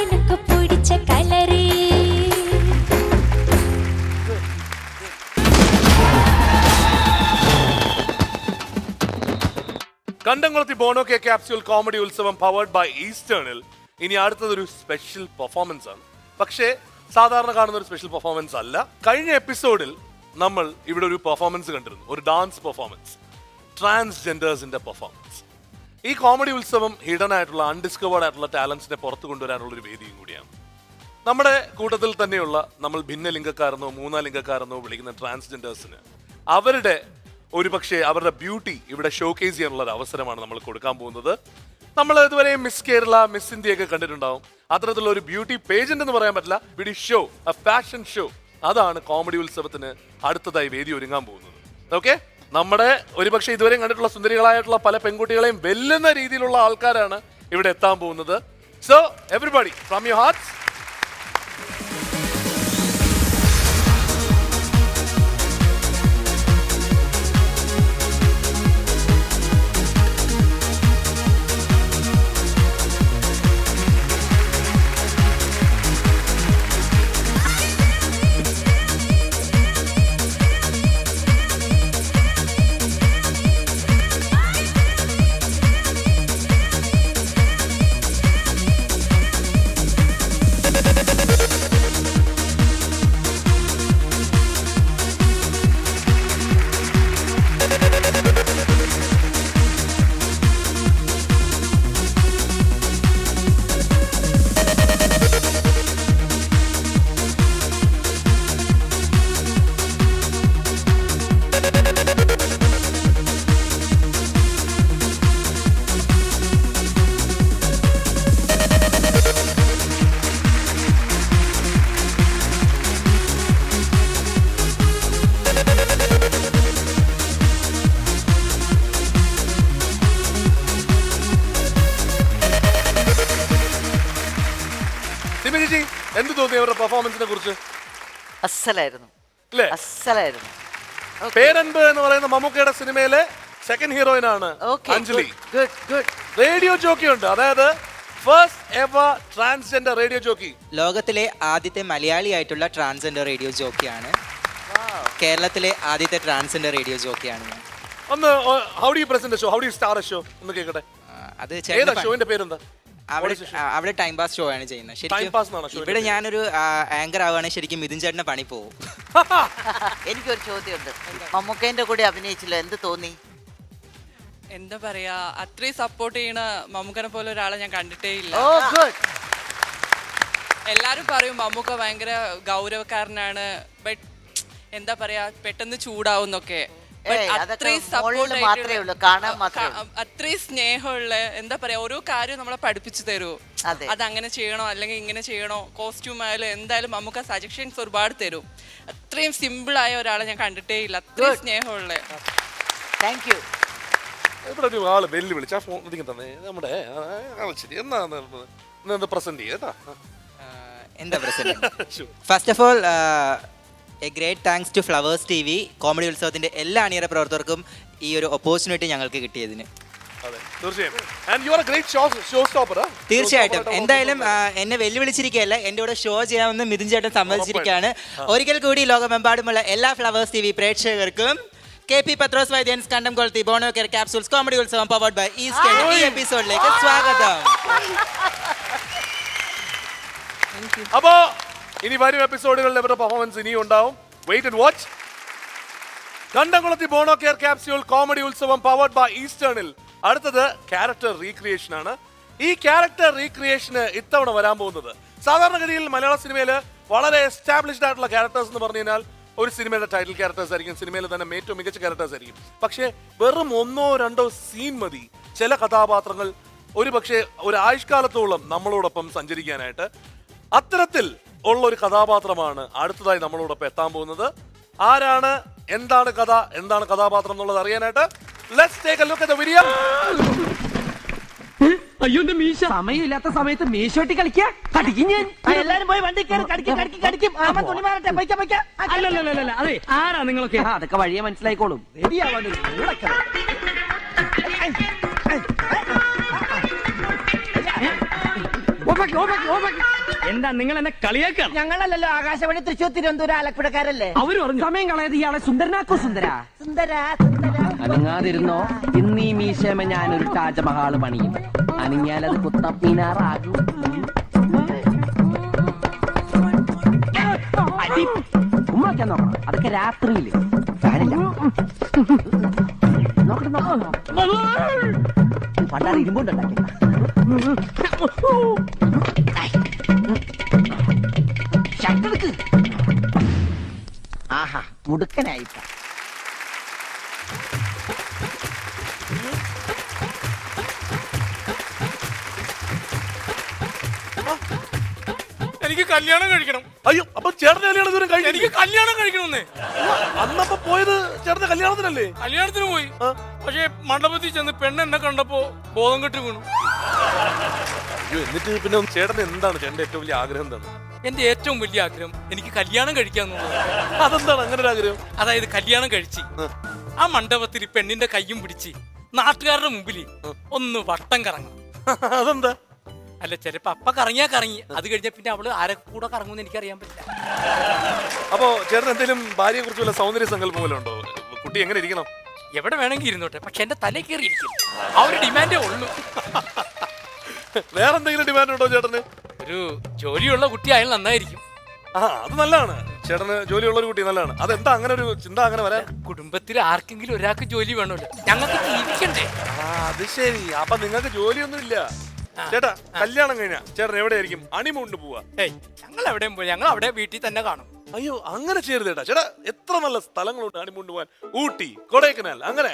[SPEAKER 11] എനിക്ക് പിടിച്ച കളറി.
[SPEAKER 1] കണ്ടംകുളത്തി ബോണോ കെ ക്യാപ്സ്യൂൾ കോമഡി ഉത്സവം പവേർഡ് ബൈ ഈസ്റ്റേണിൽ ഇനി അടുത്തതൊരു സ്പെഷ്യൽ പെർഫോമൻസ് ആണ്. പക്ഷേ സാധാരണ കാണുന്ന ഒരു സ്പെഷ്യൽ പെർഫോമൻസ് അല്ല. കഴിഞ്ഞ എപ്പിസോഡിൽ നമ്മൾ ഇവിടെ ഒരു പെർഫോമൻസ് കണ്ടിരുന്നു, ഒരു ഡാൻസ് പെർഫോമൻസ്, ട്രാൻസ്ജെൻഡേഴ്സിന്റെ പെർഫോമൻസ്. ഈ കോമഡി ഉത്സവം ഹിഡൻ ആയിട്ടുള്ള, അൺഡിസ്കവേർഡ് ആയിട്ടുള്ള ടാലൻസിനെ പുറത്തു കൊണ്ടുവരാനുള്ള ഒരു വേദിയും കൂടിയാണ്. നമ്മുടെ കൂട്ടത്തിൽ തന്നെയുള്ള നമ്മൾ ഭിന്നലിംഗക്കാരെന്നോ മൂന്നാലിംഗക്കാരെന്നോ വിളിക്കുന്ന ട്രാൻസ്ജെൻഡേഴ്സിന് അവരുടെ ഒരുപക്ഷെ അവരുടെ ബ്യൂട്ടി ഇവിടെ ഷോക്കേസ് ചെയ്യാനുള്ള ഒരു അവസരമാണ് നമ്മൾ കൊടുക്കാൻ പോകുന്നത്. നമ്മൾ ഇതുവരെ മിസ് കേരള, മിസ് ഇന്ത്യ ഒക്കെ കണ്ടിട്ടുണ്ടാവും. അത്തരത്തിലുള്ള ഒരു ബ്യൂട്ടി പേജന്റ് എന്ന് പറയാൻ പറ്റില്ല, beauty show, A fashion show. അതാണ് കോമഡി ഉത്സവത്തിന് അടുത്തതായി വേദി ഒരുങ്ങാൻ പോകുന്നത്. ഓക്കെ, നമ്മുടെ ഒരുപക്ഷെ ഇതുവരെയും കണ്ടിട്ടുള്ള സുന്ദരികളായിട്ടുള്ള പല പെൺകുട്ടികളെയും വെല്ലുന്ന രീതിയിലുള്ള ആൾക്കാരാണ് ഇവിടെ എത്താൻ പോകുന്നത്. So everybody from your hearts, എന്ത് തോന്നി അവരുടെ പെർഫോമൻസിനെ കുറിച്ച്?
[SPEAKER 12] അസ്സലായിരുന്നു
[SPEAKER 1] അല്ലേ?
[SPEAKER 12] അസ്സലായിരുന്നു.
[SPEAKER 1] പേരൻപ് എന്ന് പറയുന്ന മമ്മൂക്കയുടെ സിനിമയിലെ സെക്കൻഡ് ഹീറോയിൻ ആണ് അഞ്ജലി. റേഡിയോ ജോക്കി ഉണ്ട്, അതായത് first ever transgender radio jockey.
[SPEAKER 13] ലോകത്തിലെ ആദ്യത്തെ മലയാളി ആയിട്ടുള്ള ട്രാൻസ്ജെൻഡർ റേഡിയോ ജോക്കിയാണ്. കേരളത്തിലെ ആദ്യത്തെ ട്രാൻസ്ജെൻഡർ റേഡിയോ ജോക്കിയാണ് ഞാൻ.
[SPEAKER 1] ഒന്ന് how do you present show, how do you star show എന്ന് കേൾക്കട്ടെ.
[SPEAKER 13] അത്
[SPEAKER 1] ഏതാ ഷോന്റെ പേരെന്താ?
[SPEAKER 13] അവിടെ ടൈം പാസ് ഷോ ആണ് ചെയ്യുന്നത്. ശരിക്കും ഇവിടെ ഞാനൊരു ആങ്കർ ആവുകയാണെങ്കിൽ ശരിക്കും മിഥുൻ ചേട്ടന്റെ പണി പോകും.
[SPEAKER 12] എനിക്കൊരു ചോദ്യമുണ്ട്, മമ്മൂക്കേന്റെ കൂടെ അഭിനയിച്ചില്ല, എന്ത് തോന്നി?
[SPEAKER 14] എന്താ പറയാ, അത്രയും സപ്പോർട്ട് ചെയ്യണ മമ്മൂക്കനെ പോലെ ഒരാളെ ഞാൻ കണ്ടിട്ടേ ഇല്ല. എല്ലാരും പറയും മമ്മൂക്ക ഭയങ്കര ഗൗരവക്കാരനാണ്, ബട്ട് എന്താ പറയാ പെട്ടെന്ന് ചൂടാവുന്നൊക്കെ. അത്രയും സ്നേഹമുള്ള, എന്താ പറയാ, ഓരോ കാര്യം നമ്മളെ പഠിപ്പിച്ചു തരൂ. അത് അങ്ങനെ ചെയ്യണോ അല്ലെങ്കിൽ ഇങ്ങനെ ചെയ്യണോ, കോസ്റ്റ്യൂം ആയാലും എന്തായാലും നമുക്ക് സജഷൻസ് ഒരുപാട് തരും. അത്രയും സിമ്പിൾ ആയ ഒരാളെ ഞാൻ കണ്ടിട്ടേ ഇല്ല, അത്രയും സ്നേഹമുള്ള.
[SPEAKER 12] Thank you.
[SPEAKER 1] ഇവിടെ ഒരു ആള് വെല്ലുവിളിച്ച് ആ ഫോൺ തന്നെ നമ്മുടെ എന്താ പ്രസന്റ് ചെയ്യാ?
[SPEAKER 13] എന്താ present? First of all a great thanks to Flowers TV, comedy ഉത്സവത്തിന്റെ എല്ലാ അണിയറ പ്രവർത്തകർക്കും ഈ ഒരു ഓപ്പർച്യൂണിറ്റി ഞങ്ങൾക്ക് കിട്ടിയതിന്. തീർച്ചയായിട്ടും. എന്തായാലും എന്നെ വെല്ലുവിളിച്ചിരിക്കുകയല്ല, എൻ്റെ കൂടെ ഷോ ചെയ്യാമെന്ന് മിഥുൻ ചേട്ടൻ സമ്മതിച്ചിരിക്കുകയാണ്. ഒരിക്കൽ കൂടി ലോകമെമ്പാടുമുള്ള എല്ലാ ഫ്ലവേഴ്സ് TV പ്രേക്ഷകർക്കും KP Pathros വൈദ്യൻസ് Kandamkoluthi ബോണോ care capsules comedy Utsavam powered by east ഈ എപ്പിസോഡിലേക്ക് സ്വാഗതം.
[SPEAKER 1] അപ്പോ ഇനി വരും എപ്പിസോഡുകളിൽ ഇവരുടെ പെർഫോമൻസ് ഇനിയും ഉണ്ടാവും. Wait and watch. Kandamkulathy Bono care capsule comedy Utsavam powered by ഈസ്റ്റേണിൽ അടുത്തത് ക്യാരക്ടർ റീക്രിയേഷൻ ആണ്. ഈ ക്യാരക്ടർ റീക്രിയേഷന് ഇത്തവണ വരാൻ പോകുന്നത്, സാധാരണഗതിയിൽ മലയാള സിനിമയിൽ വളരെ എസ്റ്റാബ്ലിഷ്ഡ് ആയിട്ടുള്ള ക്യാരക്ടേഴ്സ് എന്ന് പറഞ്ഞു കഴിഞ്ഞാൽ ഒരു സിനിമയുടെ ടൈറ്റിൽ ക്യാരക്ടേഴ്സ് ആയിരിക്കും, സിനിമയിൽ തന്നെ ഏറ്റവും മികച്ച ക്യാരക്ടേഴ്സ് ആയിരിക്കും. പക്ഷേ വെറും 1-2 സീൻ മതി ചില കഥാപാത്രങ്ങൾ ഒരു പക്ഷേ ഒരു ആയുഷ്കാലത്തോളം നമ്മളോടൊപ്പം സഞ്ചരിക്കാനായിട്ട്. അത്തരത്തിൽ ഉള്ള ഒരു കഥാപാത്രമാണ് അടുത്തതായി നമ്മളോടൊപ്പം എത്താൻ പോകുന്നത്. ആരാണ്, എന്താണ് കഥ, എന്താണ് കഥാപാത്രം എന്നുള്ളത് അറിയാനായിട്ട് let's take A look at the video.
[SPEAKER 15] അയ്യോ എന്റെ മീശ, സമയമില്ലാത്ത സമയത്ത് മീശ വെട്ടി കളിക്കാ കടിക്കും ഞാൻ. എല്ലാരും പോയി വണ്ടി കയറി കടിക്കും. തുണി മാറട്ടെ, അല്ലല്ല അതെ, ആരാ നിങ്ങളൊക്കെ? അതൊക്കെ വഴിയെ മനസ്സിലായിക്കോളും. റെഡിയാവാനൊരു എന്താ നിങ്ങൾ എന്നെ കളിയാക്കാം? ഞങ്ങളല്ലല്ലോ ആകാശവാണി തൃശ്ശൂർ തിരുവനന്തപുരം ആലപ്പുഴക്കാരല്ലേ. അവര് പറഞ്ഞു സമയം കളയാതെ ഇയാളെ സുന്ദരനാക്കോ. സുന്ദര അനങ്ങാതിരുന്നോ, ഇന്ന് ഈ മീശമ ഞാനൊരു താജ്മഹാള് പണിയും. അനങ്ങിയാലത് കുത്തപ്പീനാറാകും. ഉമ്മാക്കാൻ നോക്കണം, അതൊക്കെ രാത്രിയില്. പണ്ടാറ് ഇരുമ്പുണ്ടാക്കി. ആഹാ മുടുക്കനായിട്ട. എനിക്ക് കല്യാണം കഴിക്കണം.
[SPEAKER 1] അയ്യോ അപ്പൊ ചേട്ടന്റെ കല്യാണം ദൂരം കഴിഞ്ഞു.
[SPEAKER 15] എനിക്ക് കല്യാണം കഴിക്കണമെന്നേ.
[SPEAKER 1] അന്നപ്പോ പോയത് ചേട്ടന്റെ കല്യാണത്തിനല്ലേ?
[SPEAKER 15] കല്യാണത്തിന് പോയി. പക്ഷേ മണ്ഡപത്തിൽ ചെന്ന് പെണ്ണ് എന്നെ കണ്ടപ്പോ ബോധം കെട്ട് വീണു.
[SPEAKER 1] അയ്യോ എന്നിട്ട് പിന്നെ ചേട്ടന് എന്താണ് ചേട്ടന്റെ ഏറ്റവും വലിയ ആഗ്രഹം എന്താണ്?
[SPEAKER 15] എന്റെ ഏറ്റവും വലിയ ആഗ്രഹം എനിക്ക് കല്യാണം കഴിക്കാന്നുള്ളത്.
[SPEAKER 1] അതെന്താണ് അങ്ങനെ ഒരു ആഗ്രഹം?
[SPEAKER 15] അതായത് കല്യാണം കഴിച്ച് ആ മണ്ഡപത്തിൽ പെണ്ണിന്റെ കയ്യും പിടിച്ച് നാട്ടുകാരുടെ മുമ്പിൽ ഒന്ന് വട്ടം കറങ്ങും.
[SPEAKER 1] അതെന്താ?
[SPEAKER 15] അല്ല ചിലപ്പോ അപ്പ കറങ്ങിയാ കറങ്ങി, അത് കഴിഞ്ഞ പിന്നെ അവള് ആരെ കൂടെ കറങ്ങുമെന്ന് എനിക്കറിയാൻ പറ്റില്ല.
[SPEAKER 1] അപ്പോ ചേട്ടൻ എന്തെങ്കിലും ഭാര്യയെ കുറിച്ച് വല്ല സൗന്ദര്യ സങ്കല്പം പോലെ ഉണ്ടോ? കുട്ടി എങ്ങനെ ഇരിക്കണം?
[SPEAKER 15] എവിടെ വേണമെങ്കിൽ ഇരുന്നോട്ടെ, പക്ഷെ എന്റെ തലേ കയറി ഇരിക്കും. ആ ഒരു ഡിമാൻഡേ ഉള്ളൂ.
[SPEAKER 1] വേറെ എന്തെങ്കിലും ഡിമാൻഡ് ഉണ്ടോ ചേട്ടന്?
[SPEAKER 15] ഒരു ജോലിയുള്ള കുട്ടി ആയാലും നന്നായിരിക്കും.
[SPEAKER 1] ആ അത് നല്ലതാണ്. ചേട്ടന് ജോലിയുള്ള ഒരു കുട്ടി നല്ലതാണ്. അതെന്താ അങ്ങനെ ഒരു ചിന്ത അങ്ങനെ വരാൻ?
[SPEAKER 15] കുടുംബത്തിൽ ആർക്കെങ്കിലും ഒരാൾക്ക് ജോലി വേണമല്ലോ, ഞങ്ങൾക്ക് ജീവിക്കണ്ടേ.
[SPEAKER 1] അത് ശരി. അപ്പൊ നിങ്ങൾക്ക് ജോലിയൊന്നും ഇല്ല. ചേട്ടാ കല്യാണം കഴിഞ്ഞാ ചേട്ടൻ എവിടെയായിരിക്കും ഹണിമൂണിന് പോവാ?
[SPEAKER 15] ഞങ്ങൾ എവിടെയും പോയി, ഞങ്ങൾ അവിടെ വീട്ടിൽ തന്നെ കാണും.
[SPEAKER 1] അയ്യോ അങ്ങനെ ചെയ്യരുത് ചേട്ടാ. ചേട്ടാ എത്ര നല്ല സ്ഥലങ്ങളുണ്ട് ഹണിമൂണിന് പോവാൻ. ഊട്ടി, കൊടൈക്കനാൽ അങ്ങനെ.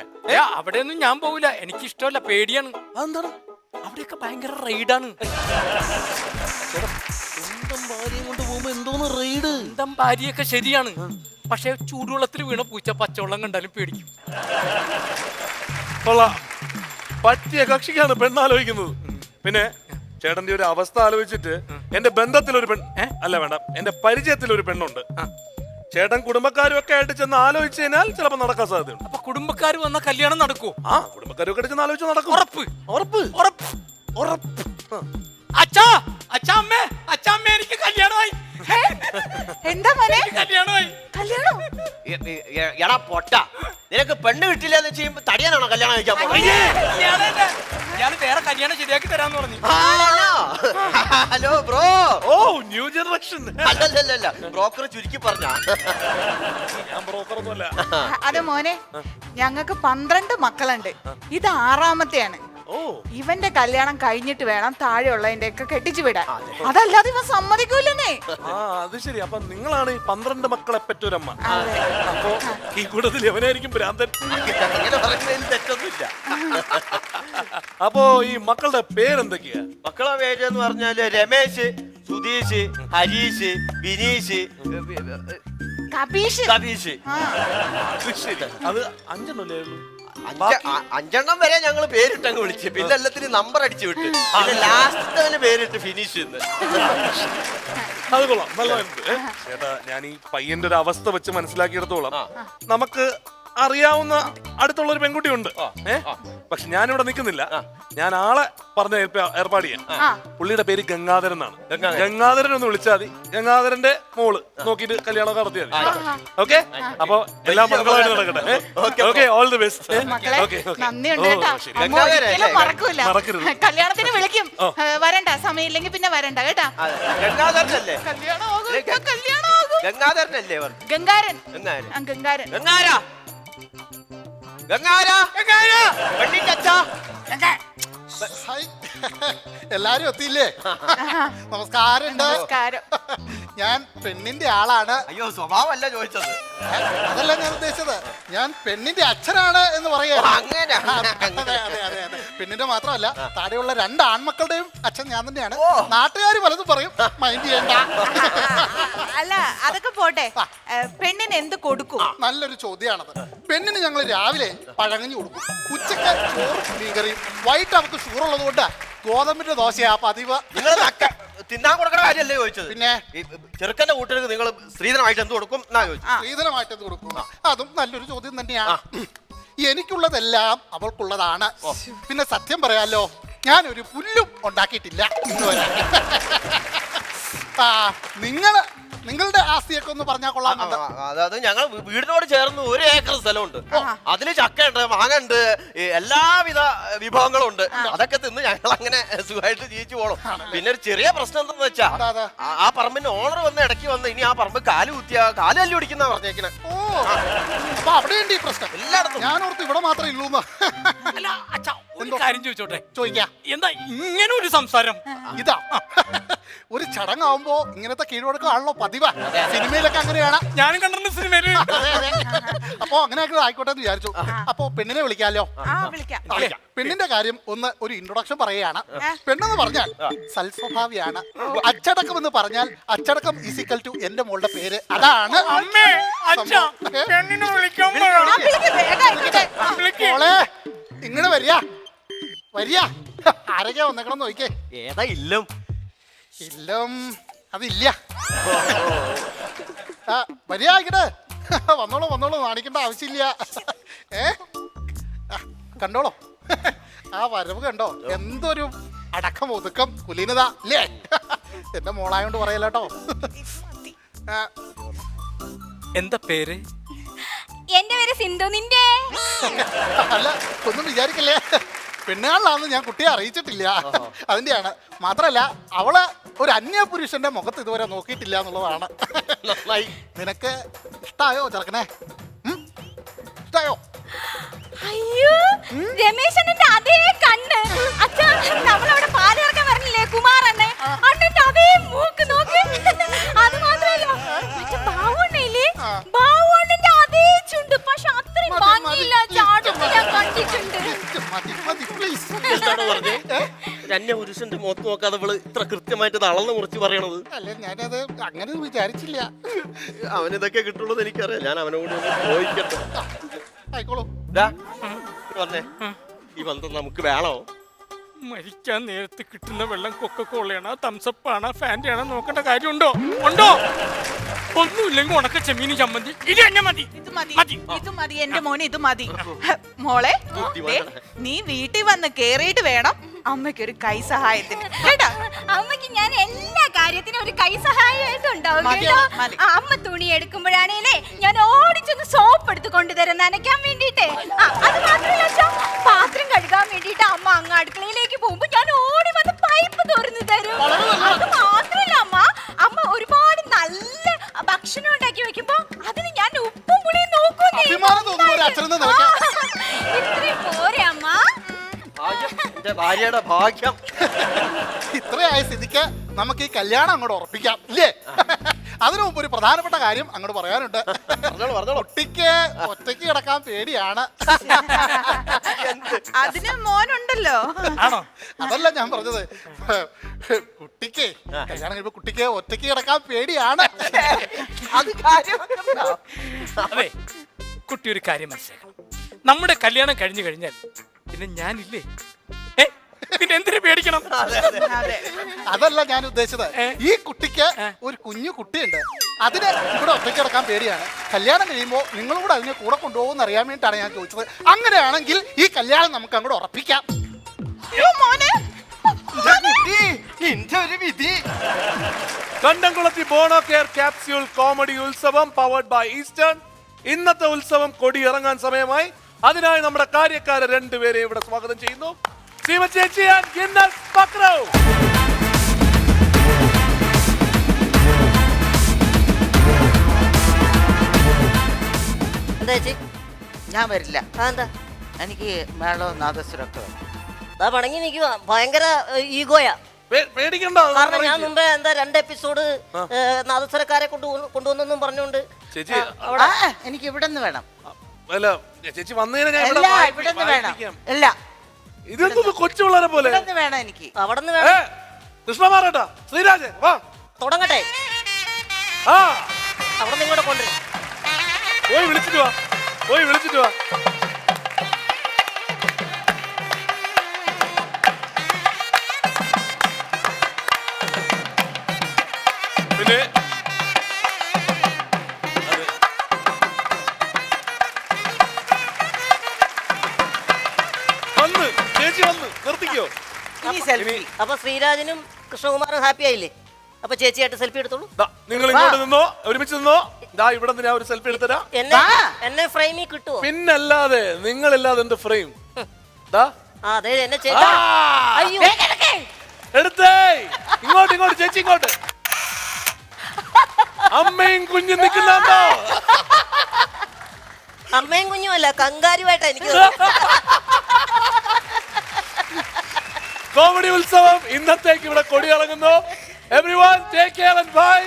[SPEAKER 15] അവിടെയൊന്നും ഞാൻ പോവില്ല, എനിക്ക് ഇഷ്ടമല്ല, പേടിയാണ്.
[SPEAKER 1] അതെന്താണ്?
[SPEAKER 15] അവിടെയൊക്കെ ഭയങ്കര റൈഡാണ്.
[SPEAKER 1] സ്വന്തം ഭാര്യയും കൊണ്ട് പോകുമ്പോ എന്തോന്ന് റൈഡ്?
[SPEAKER 15] സ്വന്തം ഭാര്യയൊക്കെ ശരിയാണ്, പക്ഷെ ചൂടുവെള്ളത്തിൽ വീണ പൂച്ച പച്ചവെള്ളം കണ്ടാലും പേടിക്കും.
[SPEAKER 1] കൊള്ളാം. പറ്റിയ കക്ഷിക്കാണ് പെണ്ണാലോചിക്കുന്നത്. പിന്നെ ചേട്ടന്റെ ഒരു അവസ്ഥ ആലോചിച്ചിട്ട് എന്റെ ബന്ധത്തിലൊരു അല്ല വേണ്ട, എന്റെ പരിചയത്തിലൊരു പെണ്ണുണ്ട്. ചേട്ടൻ കുടുംബക്കാരും ഒക്കെ ആയിട്ട് ചെന്ന് ആലോചിച്ചു കഴിഞ്ഞാൽ ചിലപ്പോ നടക്കാൻ സാധ്യതയുണ്ട്.
[SPEAKER 15] അപ്പൊ കുടുംബക്കാർ വന്ന കല്യാണം നടക്കുമോ?
[SPEAKER 1] ആ കുടുംബക്കാരും ഒക്കെ ചെന്ന് ആലോചിച്ച് നടക്കും.
[SPEAKER 15] ഉറപ്പ്
[SPEAKER 1] ഉറപ്പ്
[SPEAKER 15] ഉറപ്പ് ഉറപ്പ്. അച്ഛാ അച്ഛാ അമ്മേ അച്ഛാ അമ്മേ എനിക്ക് കല്യാണമായി.
[SPEAKER 12] എന്താ മോനെ
[SPEAKER 15] കല്യാണമായി?
[SPEAKER 12] കല്യാണം?
[SPEAKER 16] എടാ പൊട്ട, നിനക്ക് പെണ്ണ് കിട്ടില്ല എന്ന് ചെയ്യുമ്പോ തടിയാനാണോ കല്യാണം കഴിക്കാൻ പോകുന്നത്?
[SPEAKER 15] ഇയാള് വേറെ കല്യാണം ശരിയാക്കി തരാന്ന് പറഞ്ഞു.
[SPEAKER 16] Hello bro.
[SPEAKER 1] Oh new generation.
[SPEAKER 16] അല്ലല്ല ബ്രോക്കർ ചുരുക്കി പറഞ്ഞ.
[SPEAKER 1] ഞാൻ ബ്രോക്കർ ഒന്നുമല്ല.
[SPEAKER 12] അത് മോനെ, ഞങ്ങൾക്ക് 12 മക്കളുണ്ട്, ഇത് 6ാമത്തെയാണ്. ഇവന്റെ കല്യാണം കഴിഞ്ഞിട്ട് വേണം താഴെയുള്ളതിന്റെ ഒക്കെ കെട്ടിച്ചു വിടാൻ. അതല്ലാതെ ഇവൻ സമ്മതിക്കൂലേ.
[SPEAKER 1] ആ അത് ശരി. അപ്പൊ നിങ്ങളാണ് ഈ 12 മക്കളെ പെറ്റൊരമ്മ. അപ്പൊ ഈ കൂട്ടത്തിൽ എവനായിരിക്കും ഭ്രാന്തൻ?
[SPEAKER 16] അങ്ങനെ പറയുന്നതിൽ തെറ്റൊന്നുമില്ല.
[SPEAKER 1] അപ്പോ ഈ മക്കളുടെ പേരെന്തൊക്കെയാ?
[SPEAKER 16] മക്കളെ പേര് എന്ന് പറഞ്ഞാല് രമേശ്, സുധീഷ്, ഹരീഷ്, ബിനീഷ്,
[SPEAKER 12] കബീഷ്.
[SPEAKER 16] കബീഷ്.
[SPEAKER 1] ശരി. അത് 5 ഉള്ളൂ.
[SPEAKER 16] 5 വരെ ഞങ്ങൾ പേരിട്ടങ്ങ് വിളിച്ചു, പിന്നെ എല്ലാത്തിനും നമ്പർ അടിച്ചു വിട്ട്, പിന്നെ ലാസ്റ്റ് പേരിട്ട് ഫിനിഷ് ചെയ്യുന്നത്.
[SPEAKER 1] അത് കൊള്ളാം, നല്ലതായിരുന്നു. ചേട്ടാ ഞാൻ ഈ പയ്യന്റെ ഒരു അവസ്ഥ വെച്ച് മനസ്സിലാക്കിയെടുത്തോളം നമുക്ക് അറിയാവുന്ന അടുത്തുള്ള ഒരു പെൺകുട്ടി ഉണ്ട്. പക്ഷെ ഞാനിവിടെ നിൽക്കുന്നില്ല. ഞാൻ ആളെ പറഞ്ഞ ഏർപ്പാട് ചെയ്യാം. പുള്ളിയുടെ പേര് ഗംഗാധരൻ എന്നാണ്. ഗംഗാധരൻ ഒന്ന് വിളിച്ചാൽ മതി. ഗംഗാധരന്റെ മോള് നോക്കിയിട്ട് കല്യാണം നടത്തിയാൽ മതി. ഓക്കെ? അപ്പൊ എല്ലാം മംഗളമായിട്ട് നടക്കട്ടെ. Okay, all the best.
[SPEAKER 12] മറക്കരുത്. കല്യാണത്തിന് വിളിക്കും, വരണ്ട, സമയമില്ലെങ്കിൽ പിന്നെ വരണ്ട കേട്ടാ.
[SPEAKER 16] ഗംഗാധരനല്ലേ? ഗംഗാധരനല്ലേ?
[SPEAKER 12] ഗംഗാരൻ. ഗംഗാരൻ.
[SPEAKER 16] ഗംഗാരാ
[SPEAKER 9] എല്ലാരും എത്തിയില്ലേ? നമസ്കാരം.
[SPEAKER 12] നമസ്കാരം.
[SPEAKER 9] ഞാൻ പെണ്ണിന്റെ ആളാണ്.
[SPEAKER 16] അയ്യോ സ്വഭാവമല്ല ചോദിച്ചത്.
[SPEAKER 9] അതല്ല ഞാൻ ഉദ്ദേശിച്ചത്, ഞാൻ പെണ്ണിന്റെ അച്ഛനാണ് എന്ന് പറയാ.
[SPEAKER 16] അങ്ങനെ
[SPEAKER 9] പെണ്ണിന്റെ മാത്രമല്ല, താഴെയുള്ള 2 ആൺമക്കളുടെയും അച്ഛൻ ഞാൻ തന്നെയാണ്. നാട്ടുകാർ പലതും പറയും, മൈൻഡ് ചെയ്യണ്ട.
[SPEAKER 12] അല്ല അതൊക്കെ പോട്ടെ, പെണ്ണിന് എന്ത് കൊടുക്കും?
[SPEAKER 9] നല്ലൊരു ചോദ്യമാണത്. പെണ്ണിന് ഞങ്ങൾ രാവിലെ പഴങ്ങഞ്ഞി കൊടുക്കും, ഉച്ചക്ക് ചോറും മീൻകറിയും, വൈകിട്ട് അവർക്ക് ഷുഗറുള്ളത് കൊണ്ട് ഗോതമ്പിന്റെ ദോശയാ പതിവ്.
[SPEAKER 16] നിങ്ങൾ തിന്നാൻ കൊടുക്കുന്ന കാര്യമല്ലേ ചോദിച്ചത്?
[SPEAKER 9] പിന്നെ
[SPEAKER 16] ചെറുക്കന്റെ കൂട്ടർക്ക് നിങ്ങൾ സ്ത്രീധനമായിട്ട് എന്ത് കൊടുക്കും എന്നാ ചോദിച്ചു.
[SPEAKER 9] സ്ത്രീധനമായിട്ട് എന്ത് കൊടുക്കും? അതും നല്ലൊരു ചോദ്യം തന്നെയാണ്. എനിക്കുള്ളതെല്ലാം അവൾക്കുള്ളതാണ്. പിന്നെ സത്യം പറയാലോ, ഞാനൊരു പുല്ലും ഉണ്ടാക്കിയിട്ടില്ല ഇന്ന് വരെ. നിങ്ങളുടെ ആസ്തിയൊക്കെ ഒന്ന് പറഞ്ഞാൽ കൊള്ളാം.
[SPEAKER 16] അതായത് ഞങ്ങൾ വീടിനോട് ചേർന്ന് 1 ഏക്കർ സ്ഥലമുണ്ട്. അതില് ചക്കയുണ്ട്, മാങ്ങുണ്ട്, എല്ലാവിധ വിഭവങ്ങളും ഉണ്ട്. അതൊക്കെ തിന്ന് ഞങ്ങൾ അങ്ങനെ സുഖമായിട്ട് ജീവിച്ചു പോകണം. പിന്നെ ഒരു ചെറിയ പ്രശ്നം എന്താന്ന് വെച്ചാ, ആ പറമ്പിന്റെ ഓണർ വന്ന് ഇടയ്ക്ക് വന്ന് ഇനി ആ പറമ്പ് കാല് കുത്തിയ കാല് തല്ലി പിടിക്കുന്ന പറഞ്ഞേക്കണേ.
[SPEAKER 9] അപ്പൊ അവിടെയുണ്ട് ഈ പ്രശ്നം.
[SPEAKER 16] എല്ലായിടത്തും.
[SPEAKER 9] ഞാനോർത്ത് ഇവിടെ മാത്രമേ ഉള്ളൂ.
[SPEAKER 15] അല്ല അച്ഛാ, ഒരു കാര്യം ചോദിച്ചോട്ടെ?
[SPEAKER 9] ചോദിക്കാം.
[SPEAKER 15] എന്താ ഇങ്ങനെ ഒരു സംസാരം?
[SPEAKER 9] ഇതാ ഒരു ചടങ്ങാവുമ്പോ ഇങ്ങനത്തെ കീഴ്വഴക്കമാണല്ലോ പതിവ്. സിനിമയിലൊക്കെ അങ്ങനെയാണ്.
[SPEAKER 15] ഞാനും കണ്ടിട്ടുണ്ട് സിനിമയില്.
[SPEAKER 9] അപ്പൊ അങ്ങനെയൊക്കെ ആയിക്കോട്ടെ എന്ന് വിചാരിച്ചു. അപ്പൊ പെണ്ണിനെ വിളിക്കാലോ? വിളിക്കാം. പെണ്ണിന്റെ കാര്യം ഒരു ഇൻട്രൊഡക്ഷൻ പറയുകയാണ്. പെണ്ണെന്ന് പറഞ്ഞാൽ സൽസ്വഭാവിയാണ്. അച്ചടക്കം എന്ന് പറഞ്ഞാൽ അച്ചടക്കം ഈസിക്കൽ ടു എന്റെ മോളുടെ പേര്. അതാണ് മോളെ ഇങ്ങനെ വരിക. ആരൊക്കെയാ വന്നേക്കണം നോക്കിക്കേ.
[SPEAKER 16] ഏതാ ഇല്ലം?
[SPEAKER 9] ഇല്ലം അതില്ല. വരികട്ടെ. വന്നോളൂ നാണിക്കേണ്ട ആവശ്യമില്ല. കണ്ടോളൂ ആ വരവ് കണ്ടോ? എന്തൊരു അടക്കം ഒതുക്കം കുലീനത അല്ലേ? എന്റെ മോളായോണ്ട് പറയല്ലോ.
[SPEAKER 15] എന്താ പേര്?
[SPEAKER 11] എന്റെ പേര് സിന്ധു. നിന്റെ?
[SPEAKER 9] അല്ല ഒന്നും വിചാരിക്കല്ലേ, പെണ്ണുകാളിലാണെന്ന് ഞാൻ കുട്ടിയെ അറിയിച്ചിട്ടില്ല. അതിന്റെയാണ്. മാത്രല്ല അവള് ഒരു അന്യ പുരുഷന്റെ മുഖത്ത് ഇതുവരെ നോക്കിയിട്ടില്ല എന്നുള്ളതാണ്. നിനക്ക് ഇഷ്ടായോ ചെറുക്കനെ? ഇഷ്ടായോ?
[SPEAKER 11] അയ്യോ രമേശന്റെ അതേ കണ്ണ്. അച്ഛാ നമ്മളവിടെ പാല് ചേർക്കാൻ പറഞ്ഞില്ലേ കുമാറണ്ണെ, അണ്ണന്റെ അതേ മൂക്ക് നോക്ക്. അത് മാത്രല്ല മറ്റേ ബാവുണ്ണയില്ലേ, ബാവുണ്ണന്റെ അതേ ചുണ്ട്. പക്ഷെ അത്രയും ഭംഗിയില്ല. ചാടുമ്പോ ഞാൻ കണ്ടിട്ടുണ്ട്.
[SPEAKER 16] അന്യ പുരുഷന്റെ മുഖത്ത് നോക്കാതെ അവള് ഇത്ര കൃത്യമായിട്ട് അളന്ന് മുറിച്ച് പറയണത്?
[SPEAKER 9] അല്ലെ ഞാനത് അങ്ങനെ വിചാരിച്ചില്ല.
[SPEAKER 16] അവനിതൊക്കെ കിട്ടുള്ളത് എനിക്കറിയാം. ഞാൻ അവനോട് ചോദിക്കട്ടെ.
[SPEAKER 9] ആയിക്കോളൂ.
[SPEAKER 16] പറഞ്ഞേ, ഈ ബന്ധം നമുക്ക് വേണോ?
[SPEAKER 15] മരിക്കാൻ നേരത്ത് കിട്ടുന്ന വെള്ളം കൊക്കക്കോളയാണോ തംസപ്പാണോ ഫാൻ്റെ ആണോ നോക്കേണ്ട കാര്യമുണ്ടോ? ഉണ്ടോ? ഒന്നുമില്ലെങ്കിൽ ഉണക്ക ചെമ്മീനും ചമ്മന്തി ഇത് തന്നെ മതി.
[SPEAKER 17] ഇത് മതി എന്റെ മോനെ, ഇത് മതി. മോളെ നീ വീട്ടിൽ വന്ന് കേറിയിട്ട് വേണം അമ്മയ്ക്ക് ഒരു കൈ സഹായത്തിന് കേട്ടാ.
[SPEAKER 11] അമ്മയ്ക്ക് ഞാൻ എല്ലാ കാര്യത്തിനും ഒരു കൈ സഹായമായിട്ടുണ്ടാവും കേട്ടോ. അമ്മ തുണി എടുക്കുമ്പോഴാണേലേ ഞാൻ ഓടിച്ചൊന്ന് സോപ്പ് എടുത്ത് കൊണ്ടുതരാം നനയ്ക്കാൻ വേണ്ടിട്ട്. അത് മാത്രമല്ല പാത്രം കഴുകാൻ വേണ്ടിട്ട് അമ്മ അങ്ങ് അടുക്കളയിലേക്ക് പോകുമ്പോ ഞാൻ ഓടി വന്ന് പൈപ്പ് തുറന്നു തരും. അത് മാത്രമല്ല അമ്മ ഒരുപാട് നല്ല ഭക്ഷണം ഉണ്ടാക്കി വെക്കുമ്പോ അതിന് ഞാൻ ഉപ്പും പുളിയും നോക്കൂന്നേ. ഇത്രയും പോരെ അമ്മ?
[SPEAKER 16] ഭാര്യയുടെ ഭാഗ്യം.
[SPEAKER 9] ഇത്രയായ സ്ഥിതിക്ക് നമുക്ക് ഈ കല്യാണം അങ്ങോട്ട് ഉറപ്പിക്കാം ഇല്ലേ? അതിനു മുമ്പ് ഒരു പ്രധാനപ്പെട്ട കാര്യം അങ്ങോട്ട് പറയാനുണ്ട്. കുട്ടിക്ക് ഒറ്റയ്ക്ക് കിടക്കാൻ പേടിയാണ്.
[SPEAKER 17] അതിന് മോനുണ്ടല്ലോ.
[SPEAKER 9] അതല്ല ഞാൻ പറഞ്ഞത്, കുട്ടിക്ക് കല്യാണം കഴിയുമ്പോ കുട്ടിക്ക് ഒറ്റയ്ക്ക് കിടക്കാൻ പേടിയാണ്.
[SPEAKER 15] അതെ, കുട്ടി ഒരു കാര്യം മനസ്സിലാക്കണം. നമ്മുടെ കല്യാണം കഴിഞ്ഞു കഴിഞ്ഞാൽ പിന്നെ ഞാനില്ലേ, പിന്നെ എന്തിനു പേടിക്കണം?
[SPEAKER 9] അതല്ല ഞാൻ ഉദ്ദേശിച്ചത്, ഈ കുട്ടിക്ക് ഒരു കുഞ്ഞു കുട്ടിയുണ്ട്, അതിന് ഇവിടെ ഒറ്റയ്ക്ക് കിടക്കാൻ പേടിയാണ്. കല്യാണം കഴിയുമ്പോൾ നിങ്ങളും കൂടെ അതിനെ കൂടെ കൊണ്ടുപോകുമെന്ന് അറിയാൻ വേണ്ടിയിട്ടാണ് ഞാൻ ചോദിച്ചത്. അങ്ങനെയാണെങ്കിൽ ഈ കല്യാണം നമുക്ക് അങ്ങോട്ട് ഉറപ്പിക്കാം.
[SPEAKER 1] കണ്ടംകുളത്തി Bono care capsule comedy Utsavam powered by eastern. ഇന്നത്തെ ഉത്സവം കൊടി ഇറങ്ങാൻ സമയമായി. അതിനായി നമ്മുടെ കാര്യക്കാരെ രണ്ടുപേരെ ഇവിടെ സ്വാഗതം ചെയ്യുന്നു. സീമ ചേച്ചി ആൻഡ് ഗിന്നസ് പക്രോ.
[SPEAKER 2] എന്താ ചേച്ചി?
[SPEAKER 12] ഞാൻ വരില്ല.
[SPEAKER 2] എന്താ?
[SPEAKER 12] എനിക്ക് മേളവും നാദസ്വരമൊക്കെ
[SPEAKER 2] പണങ്ങി നിൽക്കുക. ഭയങ്കര ഈഗോയാ. കാരണം ഞാൻ മുമ്പേ എന്താ 2 എപ്പിസോഡ് നാദസ്വരക്കാരെ കൊണ്ടുവന്നെന്നും പറഞ്ഞുകൊണ്ട്
[SPEAKER 12] എനിക്ക് ഇവിടെ നിന്ന് വേണം.
[SPEAKER 1] ചേച്ചി വന്നതിന്
[SPEAKER 12] ഇതൊന്നും
[SPEAKER 1] കൊച്ചു പിള്ളേരെ പോലെ
[SPEAKER 12] വേണം എനിക്ക്.
[SPEAKER 2] അവിടെ നിന്ന് വേണം.
[SPEAKER 1] കൃഷ്ണമാരേട്ടാ, ശ്രീരാജ് വാ
[SPEAKER 2] തുടങ്ങട്ടെ. അവിടെ നിന്ന് ഇങ്ങോട്ട് കൊണ്ടുവരും.
[SPEAKER 1] പോയി വിളിച്ചിട്ട് വാ. പിന്നെ ചേച്ചി വന്ന് നിർത്തിക്കോ.
[SPEAKER 2] അപ്പൊ ശ്രീരാജനും കൃഷ്ണകുമാറും ഹാപ്പി ആയില്ലേ? അപ്പൊ ചേച്ചിയായിട്ട് സെൽഫി എടുത്തോളൂ.
[SPEAKER 1] നിങ്ങൾ ഇങ്ങോട്ട് നിന്നോ, ഒരുമിച്ച് നിന്നോ. ഇവിടെ ഞാൻ ഒരു സെൽഫി എടുത്തരാ.
[SPEAKER 2] എന്നെ ഫ്രെയിമിൽ കിട്ടുമോ?
[SPEAKER 1] പിന്നല്ലാതെ, നിങ്ങളില്ലാതെ എന്ത് ഫ്രെയിം? എടുത്തേ. ഇങ്ങോട്ട് ചേച്ചി ഇങ്ങോട്ട്. അമ്മയും കുഞ്ഞും നിൽക്കുന്നുണ്ടോ?
[SPEAKER 2] അമ്മയും കുഞ്ഞും അല്ല, കങ്കാരുമായിട്ടാ എനിക്ക്
[SPEAKER 1] കോമഡി ഉത്സവം ഇന്നത്തേക്ക് ഇവിടെ കൊടിയിളങ്ങുന്നു. Everyone take care and by.